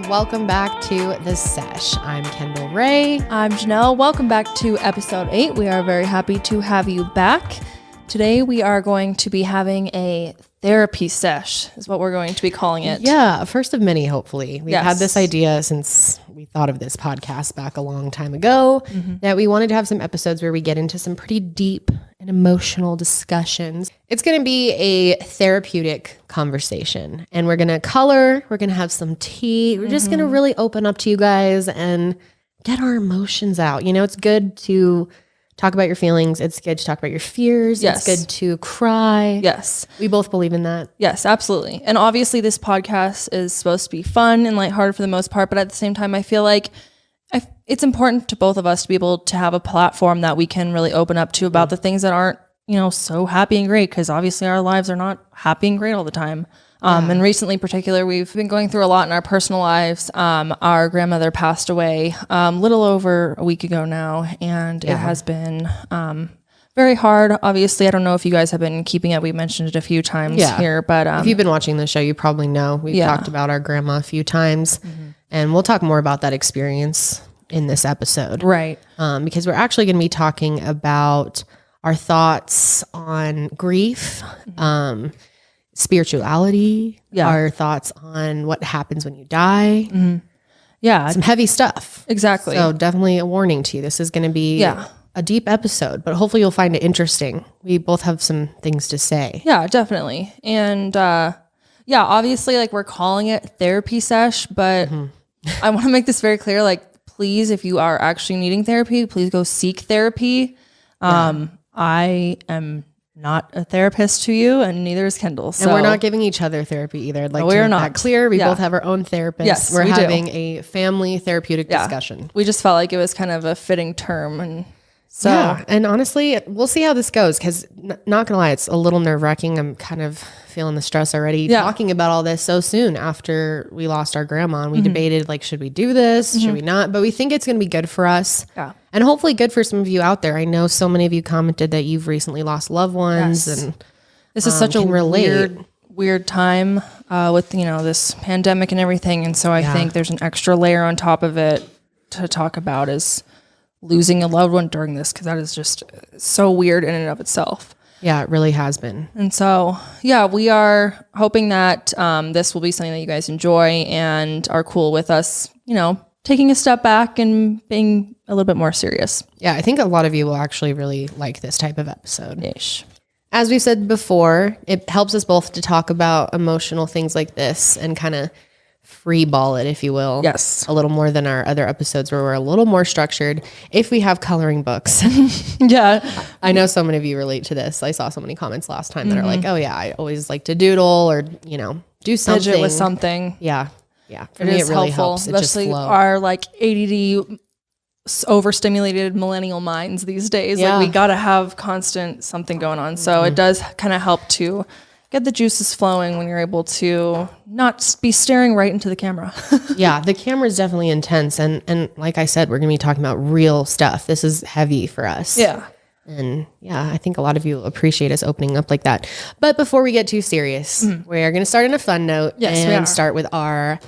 welcome back to the Sesh. I'm Kendall Ray. I'm Janelle. Welcome back to episode 8. We are very happy to have you back. Today we are going to be having a therapy sesh, is what we're going to be calling it. Yeah, first of many, hopefully. We've Yes. had this idea since we thought of this podcast back a long time ago, that we wanted to have some episodes where we get into some pretty deep and emotional discussions. It's going to be a therapeutic conversation, and we're going to color, we're going to have some tea. We're just going to really open up to you guys and get our emotions out. You know, it's good to talk about your feelings. It's good to talk about your fears. Yes. It's good to cry. Yes. We both believe in that. Yes, absolutely. And obviously this podcast is supposed to be fun and lighthearted for the most part, but at the same time, I feel like it's important to both of us to be able to have a platform that we can really open up to about the things that aren't, so happy and great, because obviously our lives are not happy and great all the time. And recently in particular, we've been going through a lot in our personal lives. Our grandmother passed away little over a week ago now, and it has been very hard. Obviously, I don't know if you guys have been keeping it. We mentioned it a few times here, but if you've been watching the show, you probably know we've talked about our grandma a few times, and we'll talk more about that experience in this episode. Right. Because we're actually going to be talking about our thoughts on grief, spirituality, our thoughts on what happens when you die. Yeah. Some heavy stuff. Exactly. So definitely a warning to you. This is going to be a deep episode, but hopefully you'll find it interesting. We both have some things to say. Yeah, definitely. And obviously we're calling it therapy sesh, but I want to make this very clear. Please, if you are actually needing therapy, please go seek therapy. I am not a therapist to you, and neither is Kendall. So. And we're not giving each other therapy either. I'd like to make that clear. We both have our own therapists. Yes, we're we having do. a family therapeutic discussion. We just felt like it was kind of a fitting term. And so, and honestly, we'll see how this goes, because not gonna lie, it's a little nerve-wracking. I'm kind of feeling the stress already talking about all this so soon after we lost our grandma, and we debated, should we do this? Should we not? But we think it's gonna be good for us. Yeah. And hopefully good for some of you out there. I know so many of you commented that you've recently lost loved ones, and this is such a weird time with this pandemic and everything. And so I think there's an extra layer on top of it to talk about is losing a loved one during this, because that is just so weird in and of itself. Yeah, it really has been. And so, we are hoping that this will be something that you guys enjoy and are cool with us, taking a step back and being a little bit more serious. Yeah, I think a lot of you will actually really like this type of episode. Ish. As we've said before, it helps us both to talk about emotional things like this and kind of free ball it, if you will. Yes. A little more than our other episodes where we're a little more structured if we have coloring books. Yeah. I know so many of you relate to this. I saw so many comments last time that are like, oh yeah, I always like to doodle or, do something. Fidget with something. Yeah. Yeah. For It me, is it really helpful, helps. It just especially flow. our ADD overstimulated millennial minds these days. Yeah. We got to have constant something going on. So it does kind of help to get the juices flowing when you're able to not be staring right into the camera. Yeah, the camera is definitely intense. And like I said, we're going to be talking about real stuff. This is heavy for us. Yeah. And I think a lot of you appreciate us opening up like that. But before we get too serious, we're going to start on a fun note and start with our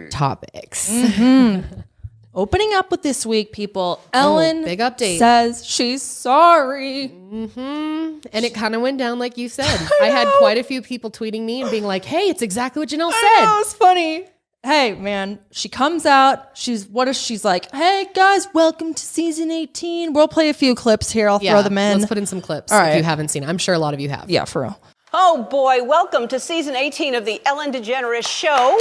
topics. Opening up with this week, people, Ellen big update. says she's sorry. And it kind of went down like you said. I had quite a few people tweeting me and being like, hey, it's exactly what Janelle said. That was funny. Hey, man, she comes out. She's like, hey, guys, welcome to season 18. We'll play a few clips here. I'll throw them in. Let's put in some clips All right. if you haven't seen it. I'm sure a lot of you have. Yeah, for real. Oh, boy. Welcome to season 18 of the Ellen DeGeneres Show.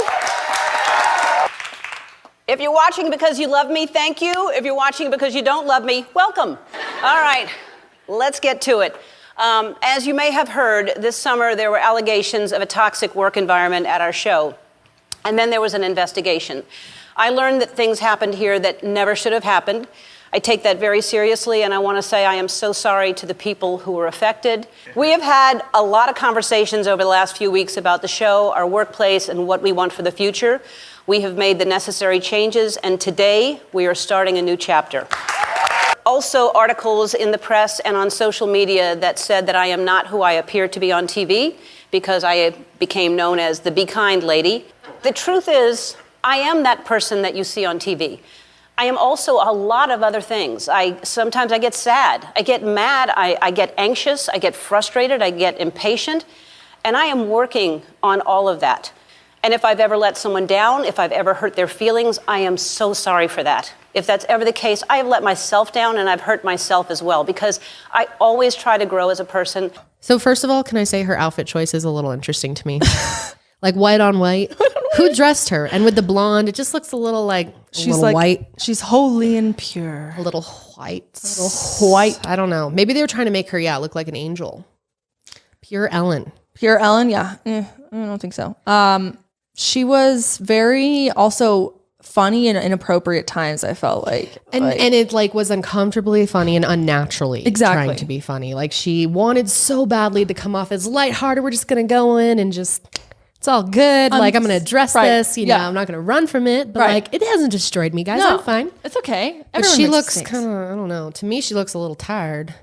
If you're watching because you love me, thank you. If you're watching because you don't love me, welcome. All right, let's get to it. As you may have heard, this summer there were allegations of a toxic work environment at our show. And then there was an investigation. I learned that things happened here that never should have happened. I take that very seriously, and I want to say I am so sorry to the people who were affected. We have had a lot of conversations over the last few weeks about the show, our workplace, and what we want for the future. We have made the necessary changes, and today we are starting a new chapter. Also, articles in the press and on social media that said that I am not who I appear to be on TV because I became known as the Be Kind Lady. The truth is, I am that person that you see on TV. I am also a lot of other things. Sometimes I get sad, I get mad, I get anxious, I get frustrated, I get impatient, and I am working on all of that. And if I've ever let someone down, if I've ever hurt their feelings, I am so sorry for that. If that's ever the case, I have let myself down and I've hurt myself as well, because I always try to grow as a person. So first of all, can I say her outfit choice is a little interesting to me? Like white on white. Who dressed her? And with the blonde, it just looks a little like white. She's holy and pure. A little white. I don't know. Maybe they were trying to make her, look like an angel. Pure Ellen. Pure Ellen, yeah. I don't think so. She was very also funny in inappropriate times, I felt like. And it like was uncomfortably funny and unnaturally trying to be funny. Like she wanted so badly to come off as lighthearted. We're just going to go in and just... It's all good. Like, I'm going to address this. You know, I'm not going to run from it. But, like, it hasn't destroyed me, guys. No, I'm fine. It's okay. But she looks kind of, I don't know. To me, she looks a little tired.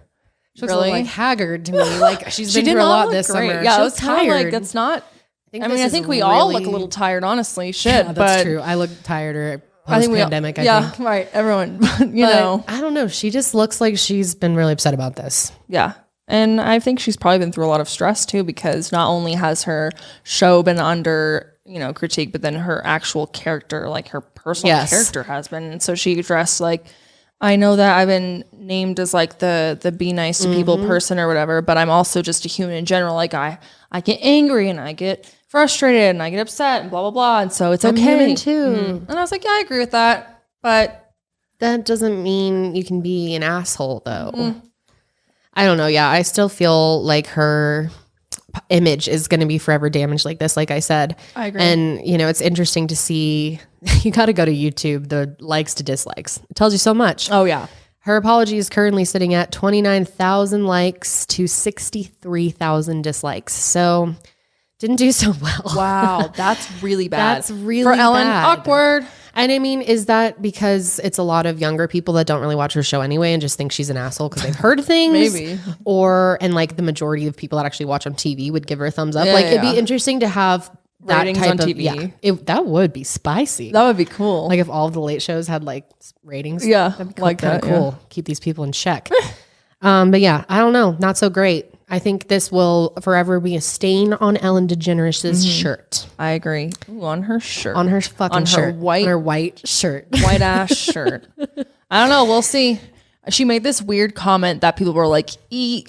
She looks a little, like, haggard to me. Like, she's been through a lot this summer. Yeah, she I was tired. Like, that's not... I think we all look a little tired, honestly. Shit, that's true. I look tireder post-pandemic, I think. Yeah, right. Everyone, you know. I don't know. She just looks like she's been really upset about this. Yeah. And I think she's probably been through a lot of stress too, because not only has her show been under, critique, but then her actual character, like her personal character has been. And so she addressed like, I know that I've been named as like the be nice to people person or whatever, but I'm also just a human in general. Like I get angry and I get frustrated and I get upset and blah, blah, blah. And so it's okay. I'm human too. Mm-hmm. And I was like, yeah, I agree with that. But that doesn't mean you can be an asshole though. I don't know. Yeah, I still feel like her image is going to be forever damaged like this, like I said. I agree. And, it's interesting to see. You got to go to YouTube, the likes to dislikes. It tells you so much. Oh, yeah. Her apology is currently sitting at 29,000 likes to 63,000 dislikes. So didn't do so well. Wow, that's really bad. That's really for Ellen, bad. Awkward. And I mean, is that because it's a lot of younger people that don't really watch her show anyway and just think she's an asshole because they've heard things? Maybe. And like the majority of people that actually watch on TV would give her a thumbs up. It'd be interesting to have that ratings type on of TV. That would be spicy. That would be cool. Like if all of the late shows had like ratings. Yeah, that'd be like that. Cool. Yeah. Keep these people in check. But yeah, I don't know. Not so great. I think this will forever be a stain on Ellen DeGeneres' shirt. I agree. Ooh, on her shirt. On her fucking shirt. On her white shirt. White ass shirt. I don't know. We'll see. She made this weird comment that people were like,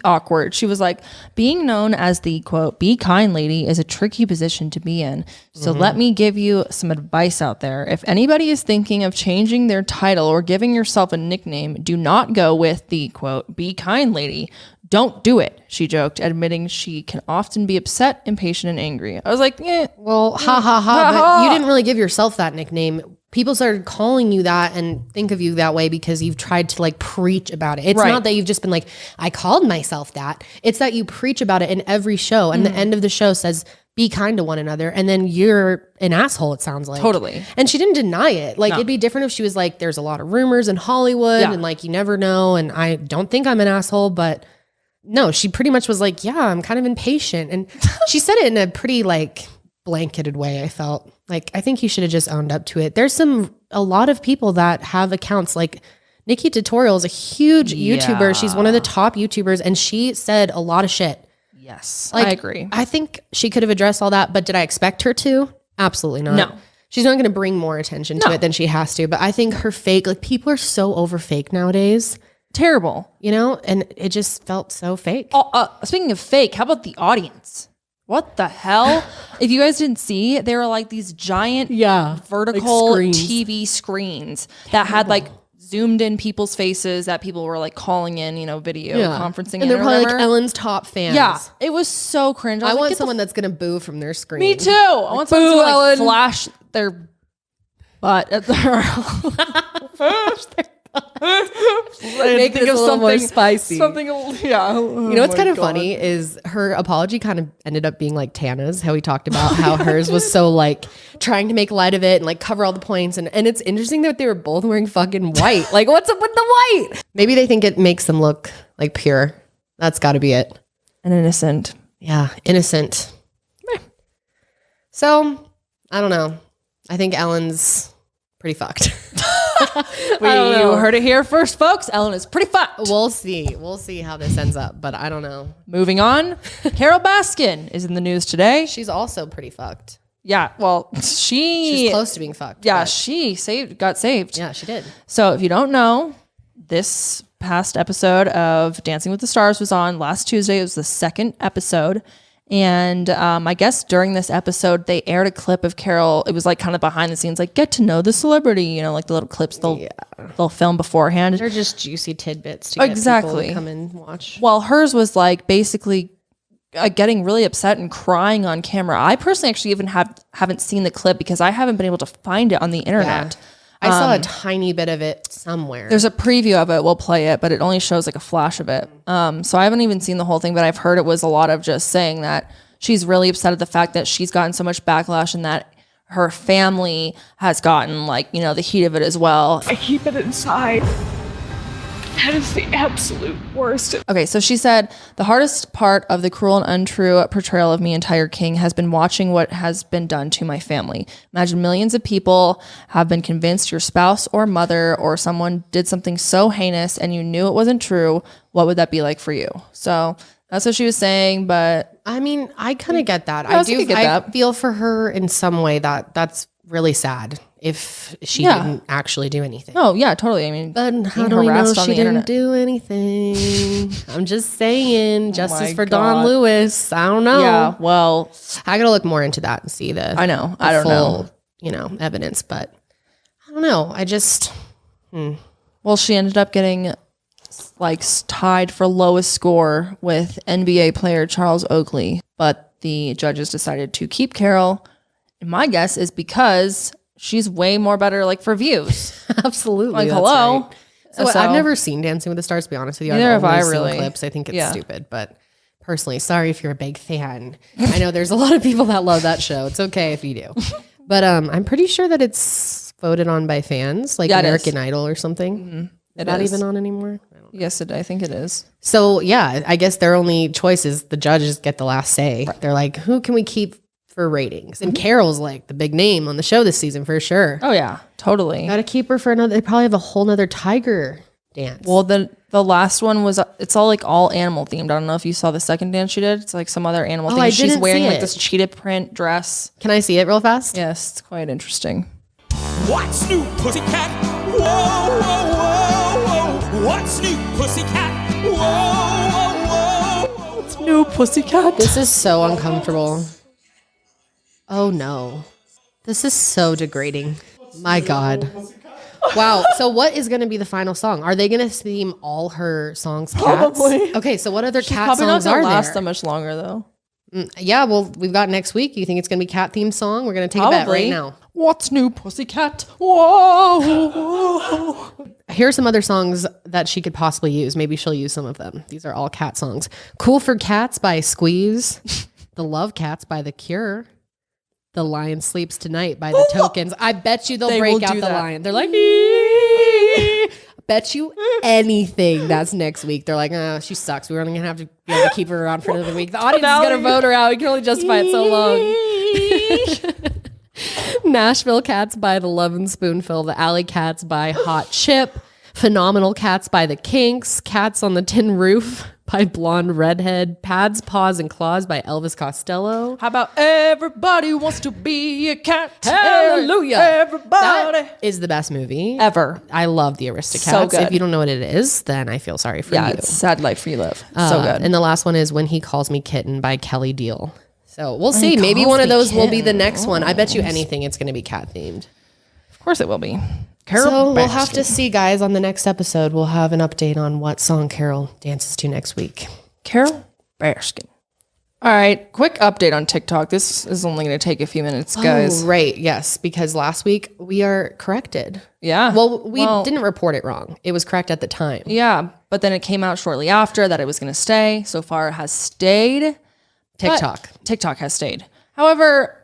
awkward. She was like, being known as the, quote, be kind lady is a tricky position to be in. So let me give you some advice out there. If anybody is thinking of changing their title or giving yourself a nickname, do not go with the, quote, be kind lady. Don't do it, she joked, admitting she can often be upset, impatient, and angry. I was like, well, ha ha ha, but you didn't really give yourself that nickname. People started calling you that and think of you that way because you've tried to like preach about it. It's not that you've just been like, I called myself that. It's that you preach about it in every show. And the end of the show says, be kind to one another. And then you're an asshole, it sounds like. Totally. And she didn't deny it. Like it'd be different if she was like, there's a lot of rumors in Hollywood and like, you never know. And I don't think I'm an asshole, but no, she pretty much was like, yeah, I'm kind of impatient. And she said it in a pretty like blanketed way, I felt. Like, I think you should have just owned up to it. There's a lot of people that have accounts like Nikki Tutorial is a huge YouTuber. She's one of the top YouTubers and she said a lot of shit. Yes, like, I agree. I think she could have addressed all that, but did I expect her to? Absolutely not. No. She's not going to bring more attention to it than she has to. But I think her fake, like people are so over fake nowadays. Terrible. And it just felt so fake. Speaking of fake, how about the audience? What the hell? If you guys didn't see, there were like these giant vertical like TV screens that had like zoomed in people's faces that people were like calling in, video conferencing. And they're probably like Ellen's top fans. Yeah. It was so cringe. I want someone that's going to boo from their screen. Me too. I want someone to like flash their butt at their make it a little more spicy. Something, what's kind of funny is her apology kind of ended up being like Tana's, how we talked about how hers was so like trying to make light of it and like cover all the points. And it's interesting that they were both wearing fucking white. Like, what's up with the white? Maybe they think it makes them look like pure. That's got to be it. And innocent. Yeah, innocent. So, I don't know. I think Ellen's pretty fucked. You heard it here first, folks. Ellen is pretty fucked. We'll see. We'll see how this ends up, but I don't know. Moving on, Carole Baskin is in the news today. She's also pretty fucked. Yeah, well, She's close to being fucked. Yeah, but she got saved. yeah, she did. So if you don't know, this past episode of Dancing with the Stars was on last Tuesday. It was the second episode. And I guess during this episode, they aired a clip of Carole. It was like kind of behind the scenes, like get to know the celebrity, you know, like the little clips they'll film beforehand. They're just juicy tidbits to get people to come and watch. Well, hers was like basically getting really upset and crying on camera. I personally actually even haven't seen the clip because I haven't been able to find it on the internet. Yeah. I saw a tiny bit of it somewhere. There's a preview of it. We'll play it, but it only shows like a flash of it. So I haven't even seen the whole thing, but I've heard it was a lot of just saying that she's really upset at the fact that she's gotten so much backlash and that her family has gotten like, you know, the heat of it as well. I keep it inside. That is the absolute worst. Okay, so she said, the hardest part of the cruel and untrue portrayal of me and Tiger King has been watching what has been done to my family. Imagine millions of people have been convinced your spouse or mother or someone did something so heinous and you knew it wasn't true. What would that be like for you? So that's what she was saying, but... I mean, I kind of get that. I feel for her in some way that's really sad if she didn't actually do anything. Oh, yeah, totally. I mean, but how do we know she didn't do anything? I'm just saying, justice for Don Lewis. I don't know. Yeah, well, I gotta look more into that and see the I don't know. You know, evidence, but I don't know. I just Well, she ended up getting like tied for lowest score with NBA player Charles Oakley, but the judges decided to keep Carole. And my guess is because she's way more better like for views. Absolutely. Like, hello. Right. So I've never seen Dancing with the Stars, to be honest with you. Neither have I seen really. Clips. I think it's stupid, but personally, sorry if you're a big fan. I know there's a lot of people that love that show. It's okay if you do. But I'm pretty sure that it's voted on by fans, like American Idol or something. Mm-hmm. It's not even on anymore. Yes, I think it is. So yeah, I guess their only choice is the judges get the last say. Right. They're like, who can we keep for ratings? And Carole's like the big name on the show this season for sure. Oh yeah, totally. Gotta keep her for another. They probably have a whole nother tiger dance. Well, the last one was it's all animal themed. I don't know if you saw the second dance she did. It's like some other animal thing. She's wearing like this cheetah print dress. Can I see it real fast? Yes, it's quite interesting. What's new, pussycat? Whoa, whoa, whoa, whoa. What's new, pussycat? Whoa, whoa, whoa. What's new, pussycat? This is so uncomfortable. Oh no. This is so degrading. My God. Wow. So what is going to be the final song? Are they going to theme all her songs cats? Probably. Okay, so what other cat Probably songs not are gonna last there? that much longer though. Yeah, well, we've got next week. You think it's going to be cat themed song? We're going to take a bet right now. What's new, pussycat? Whoa, whoa. Here's some other songs that she could possibly use. Maybe she'll use some of them. These are all cat songs. Cool for Cats by Squeeze. The Love Cats by The Cure. The Lion Sleeps Tonight by The Tokens. I bet you they'll break out the lion. They're like, bet you anything that's next week. They're like, oh, she sucks. We're only going to have to be able to keep her around for another week. The audience is going to vote her out. We can only justify it so long. Nashville Cats by The Lovin' Spoonful. The Alley Cats by Hot Chip. Phenomenal Cats by The Kinks. Cats on the Tin Roof by Blonde Redhead. Pads, Paws, and Claws by Elvis Costello. How about Everybody Wants to Be a Cat? Hallelujah. Everybody. That is the best movie Ever. I love the Aristocats. So good. If you don't know what it is, then I feel sorry for you. Yeah, it's Sad Life You Live. So good. And the last one is When He Calls Me Kitten by Kelly Deal. So we'll see. Maybe one of those will be the next one. I bet you anything it's going to be cat themed. Of course it will be. So we'll have to see, guys, on the next episode. We'll have an update on what song Carole dances to next week. Carole Baskin. All right, quick update on TikTok. This is only going to take a few minutes, guys. Oh, right, yes, because last week we are corrected. Yeah. Well, we didn't report it wrong. It was correct at the time. Yeah, but then it came out shortly after that it was going to stay. So far it has stayed. TikTok has stayed. However,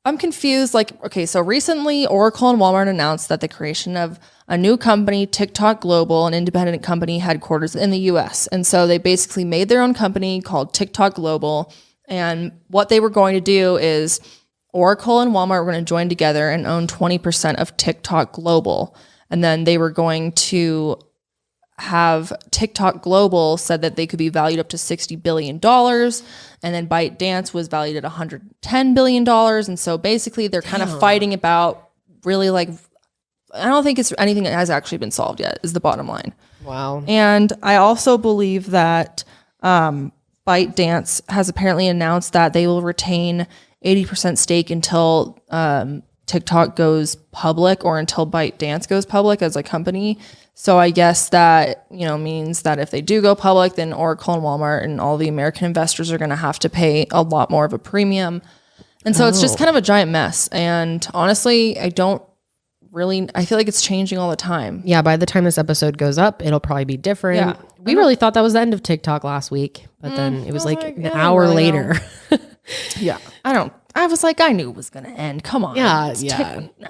I'm confused. Like, okay, so recently Oracle and Walmart announced that the creation of a new company, TikTok Global, an independent company headquarters in the US. And so they basically made their own company called TikTok Global. And what they were going to do is Oracle and Walmart were going to join together and own 20% of TikTok Global. And then they were going to have TikTok Global said that they could be valued up to $60 billion. And then ByteDance was valued at $110 billion. And so basically they're kind of fighting about really like, I don't think it's anything that has actually been solved yet is the bottom line. Wow. And I also believe that ByteDance has apparently announced that they will retain 80% stake until TikTok goes public or until ByteDance goes public as a company. So I guess that, means that if they do go public, then Oracle and Walmart and all the American investors are going to have to pay a lot more of a premium. And so it's just kind of a giant mess. And honestly, I feel like it's changing all the time. Yeah, by the time this episode goes up, it'll probably be different. Yeah. We really thought that was the end of TikTok last week, but then it was like an hour later. Yeah. I was like, I knew it was going to end. Come on. Yeah,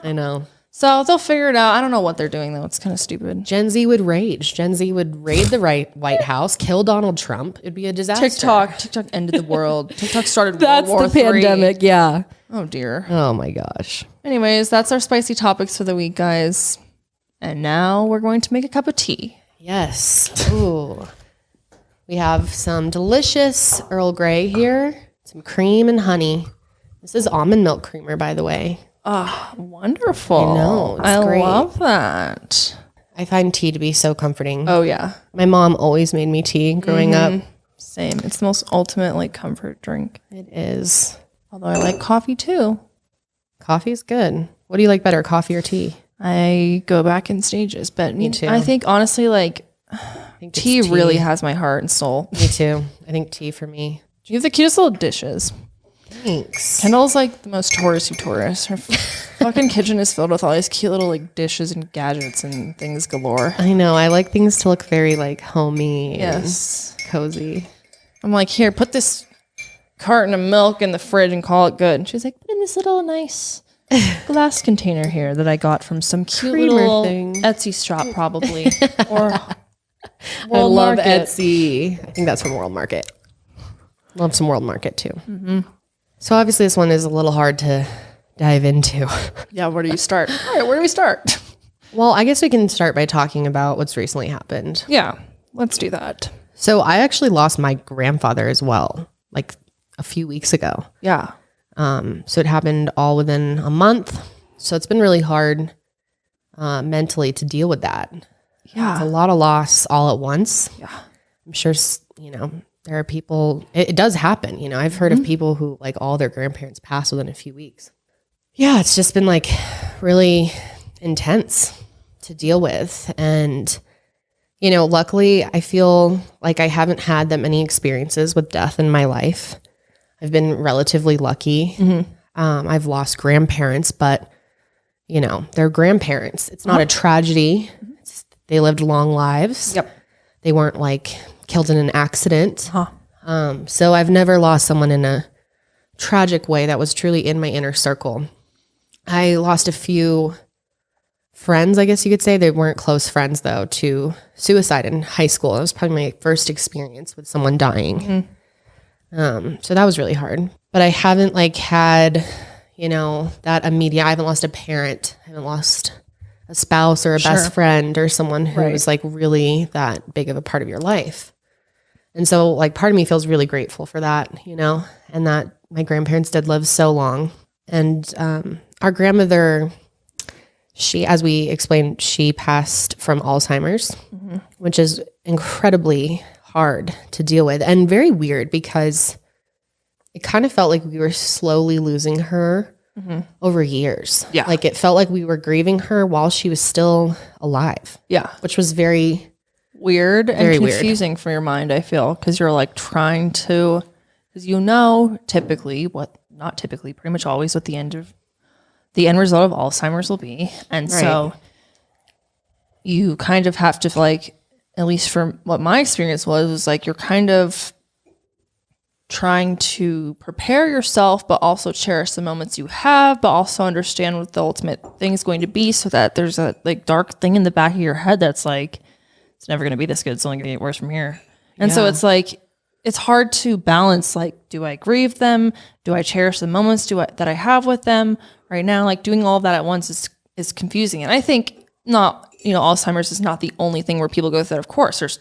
I know. So they'll figure it out. I don't know what they're doing, though. It's kind of stupid. Gen Z would rage. Gen Z would raid the White House, kill Donald Trump. It'd be a disaster. TikTok ended the world. TikTok started That's World War the pandemic, yeah. Oh, dear. Oh, my gosh. Anyways, that's our spicy topics for the week, guys. And now we're going to make a cup of tea. Yes. Ooh. We have some delicious Earl Grey here, some cream and honey. This is almond milk creamer, by the way. Oh, wonderful. I know. It's great. Love that. I find tea to be so comforting. Oh, yeah. My mom always made me tea growing up. Same. It's the most ultimate comfort drink. It is. Although I like coffee too. Coffee's good. What do you like better, coffee or tea? I go back in stages, but Me too. I think honestly, tea really has my heart and soul. Me too. I think tea for me. You have the cutest little dishes. Thanks. Kendall's the most touristy tourist. Her fucking kitchen is filled with all these cute little dishes and gadgets and things galore. I know. I like things to look very homey Yes. and cozy. I'm like, here, put this carton of milk in the fridge and call it good. And she's like, put in this little nice glass container here that I got from some cute Creamer little thing. Etsy shop probably. Or I World love Market. Etsy. I think that's from World Market. Love some World Market too. Mm-hmm. So obviously this one is a little hard to dive into. Yeah, where do you start? All right, where do we start? Well, I guess we can start by talking about what's recently happened. Yeah, let's do that. So I actually lost my grandfather as well, a few weeks ago. Yeah. So it happened all within a month. So it's been really hard mentally to deal with that. Yeah. It's a lot of loss all at once. Yeah. I'm sure, there are people, it does happen. I've heard of people who all their grandparents pass within a few weeks. Yeah, it's just been really intense to deal with. And, luckily I feel like I haven't had that many experiences with death in my life. I've been relatively lucky. Mm-hmm. I've lost grandparents, but, they're grandparents. It's not a tragedy. They lived long lives. Yep. They weren't killed in an accident. So I've never lost someone in a tragic way that was truly in my inner circle. I lost a few friends, I guess you could say. They weren't close friends, though, to suicide in high school. It was probably my first experience with someone dying. Mm-hmm. So that was really hard. But I haven't had, that immediate, I haven't lost a parent. I haven't lost a spouse or a best friend or someone who is really that big of a part of your life. And so part of me feels really grateful for that, and that my grandparents did live so long. And our grandmother, as we explained, she passed from Alzheimer's, mm-hmm. which is incredibly hard to deal with and very weird because it kind of felt like we were slowly losing her mm-hmm. over years. Yeah. It felt like we were grieving her while she was still alive. Yeah. Which was very weird and very confusing for your mind, I feel, because you're trying to, because typically, not typically, pretty much always what the end result of Alzheimer's will be. And so you kind of have to at least from what my experience was you're kind of trying to prepare yourself, but also cherish the moments you have, but also understand what the ultimate thing is going to be so that there's a dark thing in the back of your head that's it's never going to be this good. It's only going to get worse from here. And so it's it's hard to balance, like, do I grieve them? Do I cherish the moments that I have with them right now? Like, doing all of that at once is confusing. And I think Alzheimer's is not the only thing where people go through that. Of course, there's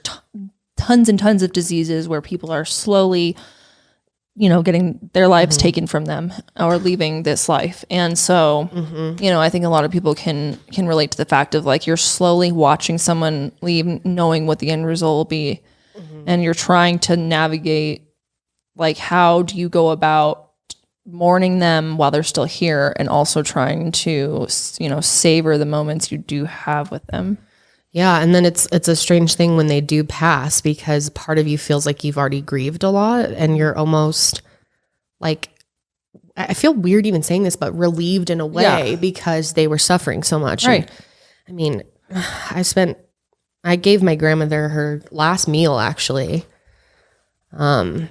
tons and tons of diseases where people are slowly, getting their lives taken from them or leaving this life. And so, I think a lot of people can relate to the fact of, like, you're slowly watching someone leave, knowing what the end result will be. And you're trying to navigate, like, how do you go about mourning them while they're still here, and also trying to, savor the moments you do have with them. Yeah. And then it's a strange thing when they do pass, because part of you feels like you've already grieved a lot, and you're almost like, I feel weird even saying this, but relieved in a way because they were suffering so much. Right. And, I mean, I gave my grandmother her last meal, actually. And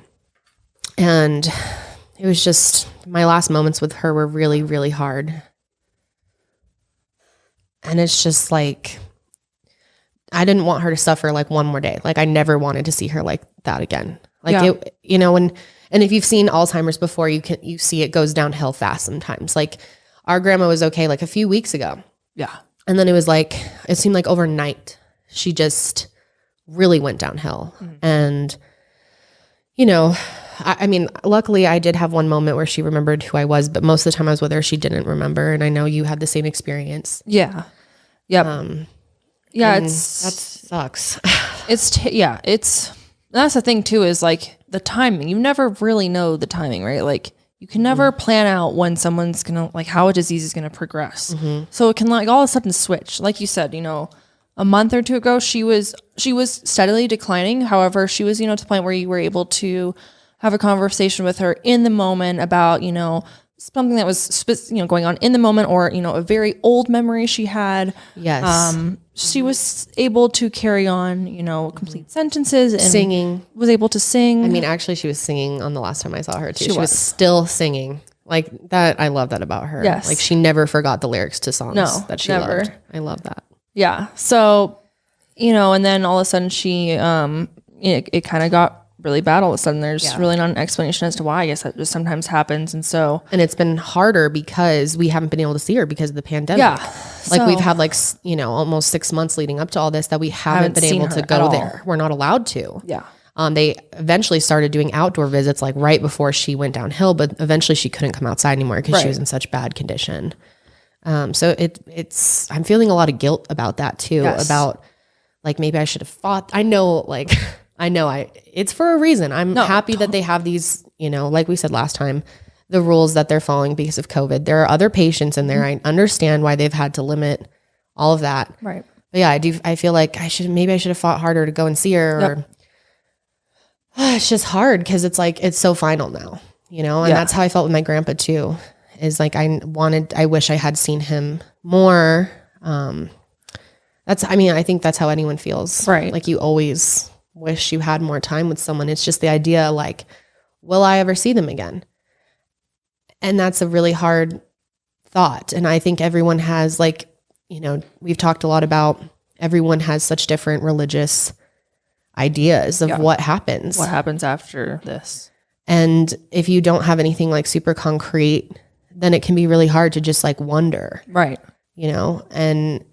it was just, my last moments with her were really, really hard. And it's just like, I didn't want her to suffer like one more day. Like, I never wanted to see her like that again. Like, and if you've seen Alzheimer's before, you see it goes downhill fast sometimes. Like, our grandma was okay like a few weeks ago. Yeah. And then it was like, it seemed like overnight she just really went downhill. And, I mean, luckily I did have one moment where she remembered who I was, but most of the time I was with her, she didn't remember. And I know you had the same experience. Yeah. Yep. That sucks. That's the thing too, is like the timing. You never really know the timing, right? Like, you can never plan out when someone's gonna, like, how a disease is gonna progress. So it can, like, all of a sudden switch. Like you said, a month or two ago, she was steadily declining. However, she was, to the point where you were able to have a conversation with her in the moment about, something that was, going on in the moment, or, a very old memory she had. Yes. She was able to carry on, complete sentences, and singing. Was able to sing. I mean, actually, she was singing on the last time I saw her too. She was still singing. Like that. I love that about her. Yes. Like, she never forgot the lyrics to songs that she never loved. I love that. Yeah. So, and then all of a sudden she, it kind of got really bad. All of a sudden there's really not an explanation as to why. I guess that just sometimes happens. And it's been harder because we haven't been able to see her because of the pandemic. Yeah. Like, we've had like, almost 6 months leading up to all this that we haven't been able to go there. We're not allowed to. Yeah. They eventually started doing outdoor visits, like right before she went downhill, but eventually she couldn't come outside anymore because she was in such bad condition. So I'm feeling a lot of guilt about that too, about like, maybe I should have fought. It's for a reason. I'm happy that they have these, like we said last time, the rules that they're following because of COVID. There are other patients in there. I understand why they've had to limit all of that. Right. But yeah, I feel like I should have fought harder to go and see her. Or, it's just hard because it's like, it's so final now, and that's how I felt with my grandpa too. Is like, I wish I had seen him more. I think that's how anyone feels. Right. Like, you always wish you had more time with someone. It's just the idea, like, will I ever see them again? And that's a really hard thought. And I think everyone has, like, we've talked a lot about, everyone has such different religious ideas of what happens. What happens after this. And if you don't have anything like super concrete, then it can be really hard to just like wonder. Right. And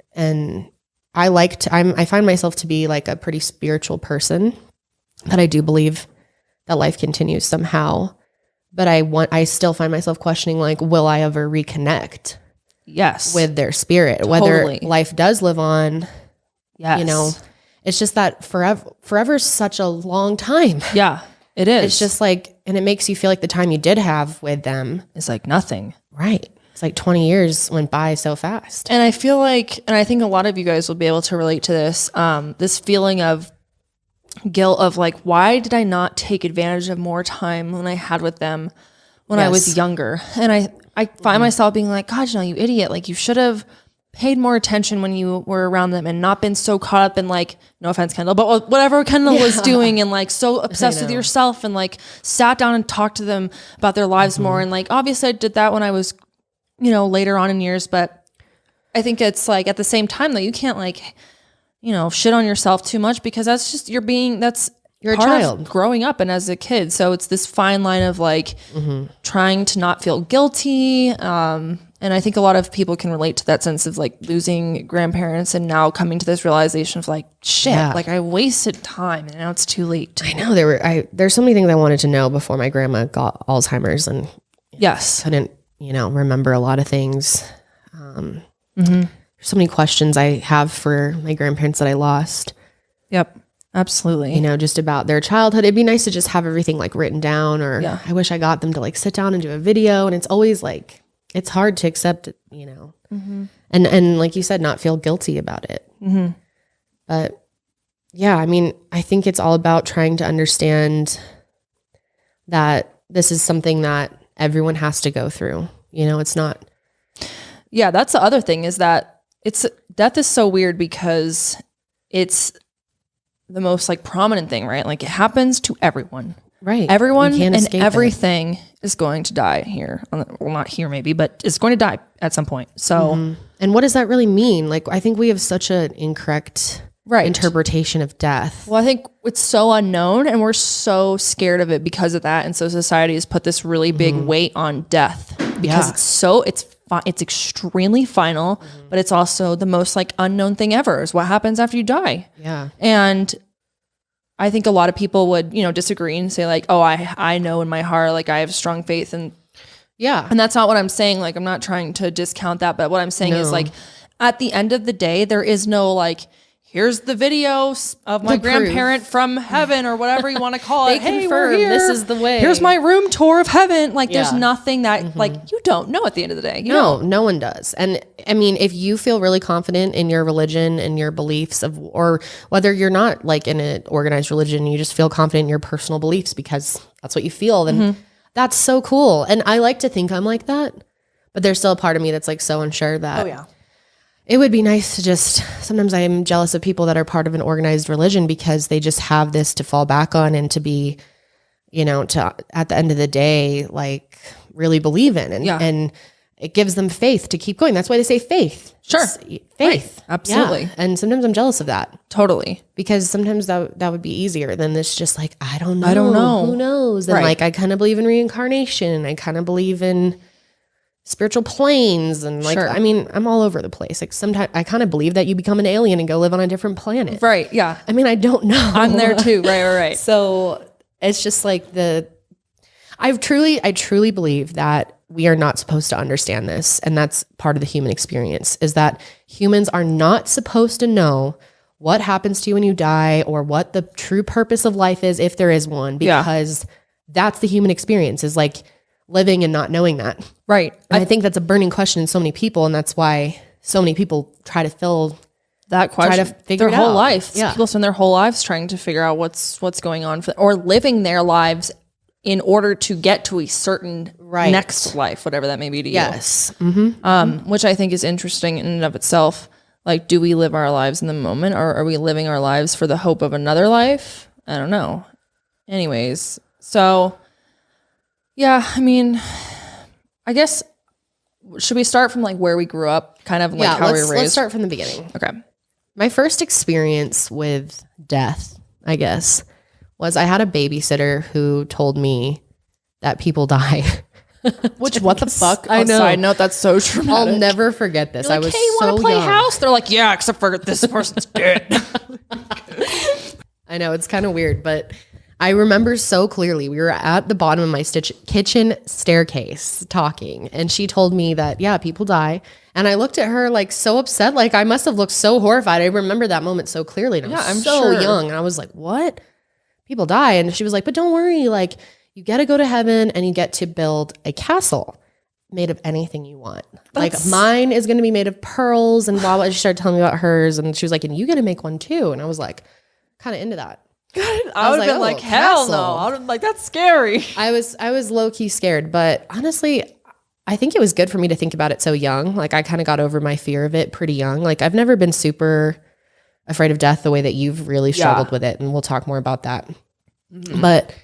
I find myself to be like a pretty spiritual person, that I do believe that life continues somehow, but I still find myself questioning, like, will I ever reconnect? Yes. With their spirit, whether life does live on. Yes. It's just that forever is such a long time. Yeah, it is. It's just like, and it makes you feel like the time you did have with them is like nothing. Right. It's like 20 years went by so fast. And I feel like, and I think a lot of you guys will be able to relate to this, this feeling of guilt of like, why did I not take advantage of more time when I had with them when I was younger? And I find myself being like, God, you idiot. Like, you should have paid more attention when you were around them and not been so caught up in, like, no offense, Kendall, but whatever Kendall was doing, and like so obsessed with yourself, and like sat down and talked to them about their lives more. And like, obviously I did that when I was, later on in years, but I think it's like, at the same time though, you can't like, shit on yourself too much, because that's just, you're You're a part child. of growing up and as a kid. So it's this fine line of like trying to not feel guilty. And I think a lot of people can relate to that sense of like losing grandparents and now coming to this realization of like, shit, like I wasted time and now it's too late. I know there's so many things I wanted to know before my grandma got Alzheimer's and couldn't, remember a lot of things. There's so many questions I have for my grandparents that I lost. Yep. Absolutely. Just about their childhood. It'd be nice to just have everything like written down, or I wish I got them to like sit down and do a video. And it's always like, it's hard to accept, and like you said, not feel guilty about it. But yeah, I mean, I think it's all about trying to understand that this is something that everyone has to go through. It's not. Yeah. That's the other thing, is that death is so weird because it's the most like prominent thing, right? Like it happens to everyone. Right. Everyone and everything is going to die here. Well, not here maybe, but it's going to die at some point. So, and what does that really mean? Like, I think we have such an incorrect interpretation of death. Well, I think it's so unknown and we're so scared of it because of that. And so society has put this really big weight on death because it's extremely final, but it's also the most like unknown thing ever is what happens after you die. Yeah. And I think a lot of people would, disagree and say like, oh, I know in my heart, like I have strong faith. And that's not what I'm saying. Like, I'm not trying to discount that, but what I'm saying is like, at the end of the day, there is no like, here's the video of my grandparent from heaven or whatever you want to call it. Hey, we're here. This is the way. Here's my room tour of heaven. Like there's nothing that like you don't know at the end of the day. No one does. And I mean, if you feel really confident in your religion and your beliefs or whether you're not like in an organized religion, you just feel confident in your personal beliefs because that's what you feel, then that's so cool. And I like to think I'm like that, but there's still a part of me that's like so unsure that it would be nice to just, sometimes I am jealous of people that are part of an organized religion because they just have this to fall back on and to be, to at the end of the day, like really believe in. And it gives them faith to keep going. That's why they say faith. Sure. It's faith. Right. Absolutely. Yeah. And sometimes I'm jealous of that. Totally. Because sometimes that would be easier than this just like, I don't know. Who knows? And like, I kind of believe in reincarnation. I kind of believe in spiritual planes and like, I mean, I'm all over the place. Like sometimes I kind of believe that you become an alien and go live on a different planet. Right. Yeah. I mean, I don't know. I'm there too. Right. So it's just like I truly believe that we are not supposed to understand this. And that's part of the human experience, is that humans are not supposed to know what happens to you when you die or what the true purpose of life is, if there is one, because that's the human experience, is like living and not knowing that. Right. And I think that's a burning question in so many people. And that's why so many people try to fill that question, try to figure their it whole out. life. Yeah. People spend their whole lives trying to figure out what's going on or living their lives in order to get to a certain next life, whatever that may be to you. Yes. Which I think is interesting in and of itself. Like, do we live our lives in the moment, or are we living our lives for the hope of another life? I don't know. Anyways, so yeah, I mean, I guess, should we start from like where we grew up, kind of like how we were raised? Let's start from the beginning. Okay. My first experience with death, I guess, was I had a babysitter who told me that people die. Which, what the fuck? I know. Side note, that's so traumatic. I'll never forget this. Like, I was hey, you so want to play young. house? They're like, yeah, except for this person's dead. I know, it's kind of weird, but I remember so clearly. We were at the bottom of my kitchen staircase talking, and she told me that, yeah, people die. And I looked at her like so upset, like I must have looked so horrified. I remember that moment so clearly. And I was so young, and I was like, what? People die? And she was like, but don't worry, like you get to go to heaven and you get to build a castle made of anything you want. Like mine is going to be made of pearls and blah, blah. She started telling me about hers, and she was like, and you get to make one too. And I was like, kind of into that. I would have been like, hell no. I would have been like, that's scary. I was low key scared, but honestly, I think it was good for me to think about it so young. Like I kind of got over my fear of it pretty young. Like I've never been super afraid of death the way that you've really struggled with it. And we'll talk more about that. Mm-hmm. But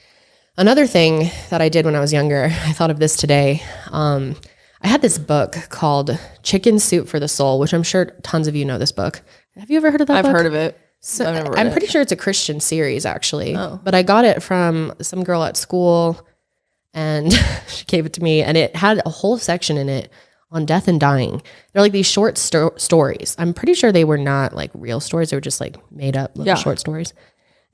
another thing that I did when I was younger, I thought of this today. I had this book called Chicken Soup for the Soul, which I'm sure tons of you know this book. Have you ever heard of that book? I've heard of it. So I've never read I'm it. pretty sure it's a Christian series, actually. Oh. But I got it from some girl at school, and she gave it to me, and it had a whole section in it on death and dying. They're like these short stories. I'm pretty sure they were not like real stories. They were just like made up little short stories.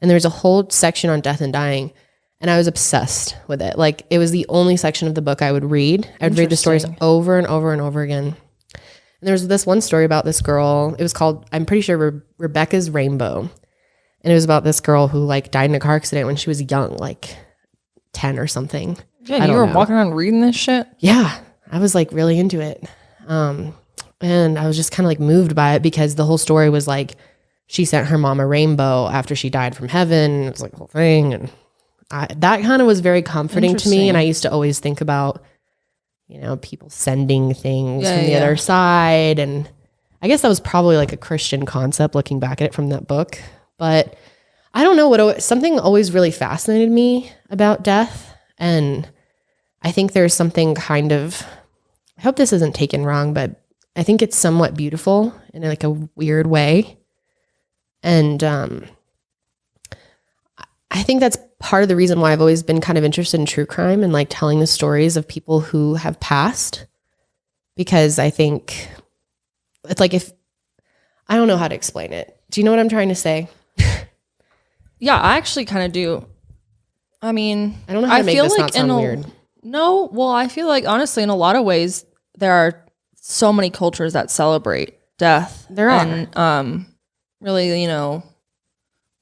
And there's a whole section on death and dying. And I was obsessed with it. Like, it was the only section of the book I would read. I'd read the stories over and over and over again. And there was this one story about this girl. It was called, I'm pretty sure, Rebecca's Rainbow. And it was about this girl who like died in a car accident when she was young, like 10 or something. Yeah, you were walking around reading this shit? Yeah, I was like really into it. And I was just kind of like moved by it because the whole story was like, she sent her mom a rainbow after she died from heaven. It was like a whole thing. And that kind of was very comforting to me. And I used to always think about, you know, people sending things from the other side. And I guess that was probably like a Christian concept looking back at it from that book. But I don't know something always really fascinated me about death. And I think there's something kind of, I hope this isn't taken wrong, but I think it's somewhat beautiful in like a weird way. And I think that's part of the reason why I've always been kind of interested in true crime and like telling the stories of people who have passed, because I think it's like, if I don't know how to explain it. Do you know what I'm trying to say? Yeah, I actually kind of do. I mean, I don't know how to make this not sound weird. No, well, I feel like honestly, in a lot of ways, there are so many cultures that celebrate death. There are. And really, you know,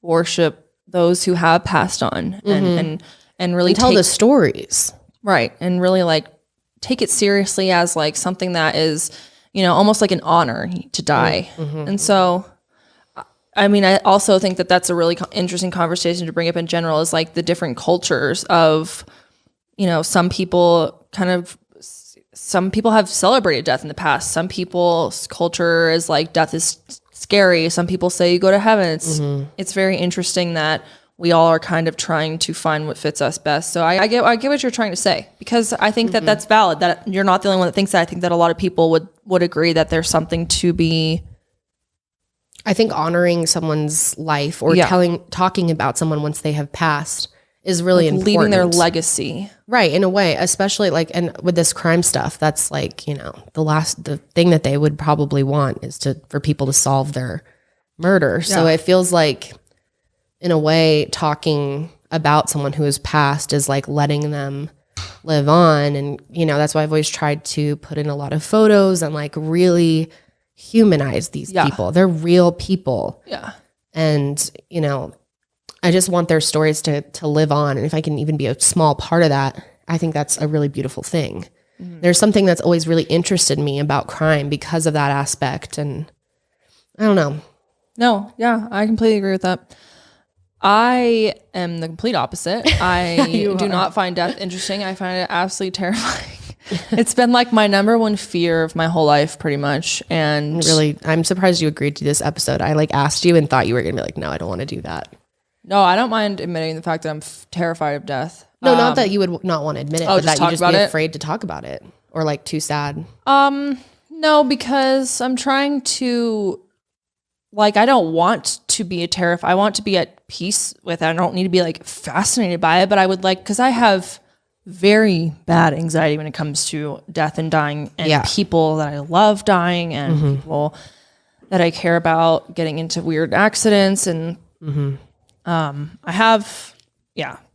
worship those who have passed on and really tell the stories. Right. And really like take it seriously as like something that is, you know, almost like an honor to die. And so, I mean, I also think that that's a really interesting conversation to bring up in general, is like the different cultures of, you know, some people have celebrated death in the past. Some people's culture is like death is scary. Some people say you go to heaven. It's very interesting that we all are kind of trying to find what fits us best. So I get what you're trying to say, because I think that that's valid, that you're not the only one that thinks that. I think that a lot of people would agree that there's something to be. I think honoring someone's life or talking about someone once they have passed is really important. Leaving their legacy. Right, in a way, especially like, and with this crime stuff, that's like, you know, the thing that they would probably want is for people to solve their murder. So it feels like, in a way, talking about someone who has passed is like letting them live on. And, you know, that's why I've always tried to put in a lot of photos and like really humanize these people. They're real people. Yeah. And, you know, I just want their stories to live on. And if I can even be a small part of that, I think that's a really beautiful thing. There's something that's always really interested me about crime because of that aspect. And I don't know. No, yeah, I completely agree with that. I am the complete opposite. I do not find death interesting. I find it absolutely terrifying. It's been like my number one fear of my whole life, pretty much. And really, I'm surprised you agreed to this episode. I like asked you and thought you were going to be like, no, I don't want to do that. No, I don't mind admitting the fact that I'm terrified of death. No, not that you would not want to admit it, but that you just be afraid to talk about it, or like too sad. No, because I'm trying to, like, I don't want to be I want to be at peace with it. I don't need to be like fascinated by it, but I would like, because I have very bad anxiety when it comes to death and dying, and people that I love dying, and people that I care about getting into weird accidents, and I have,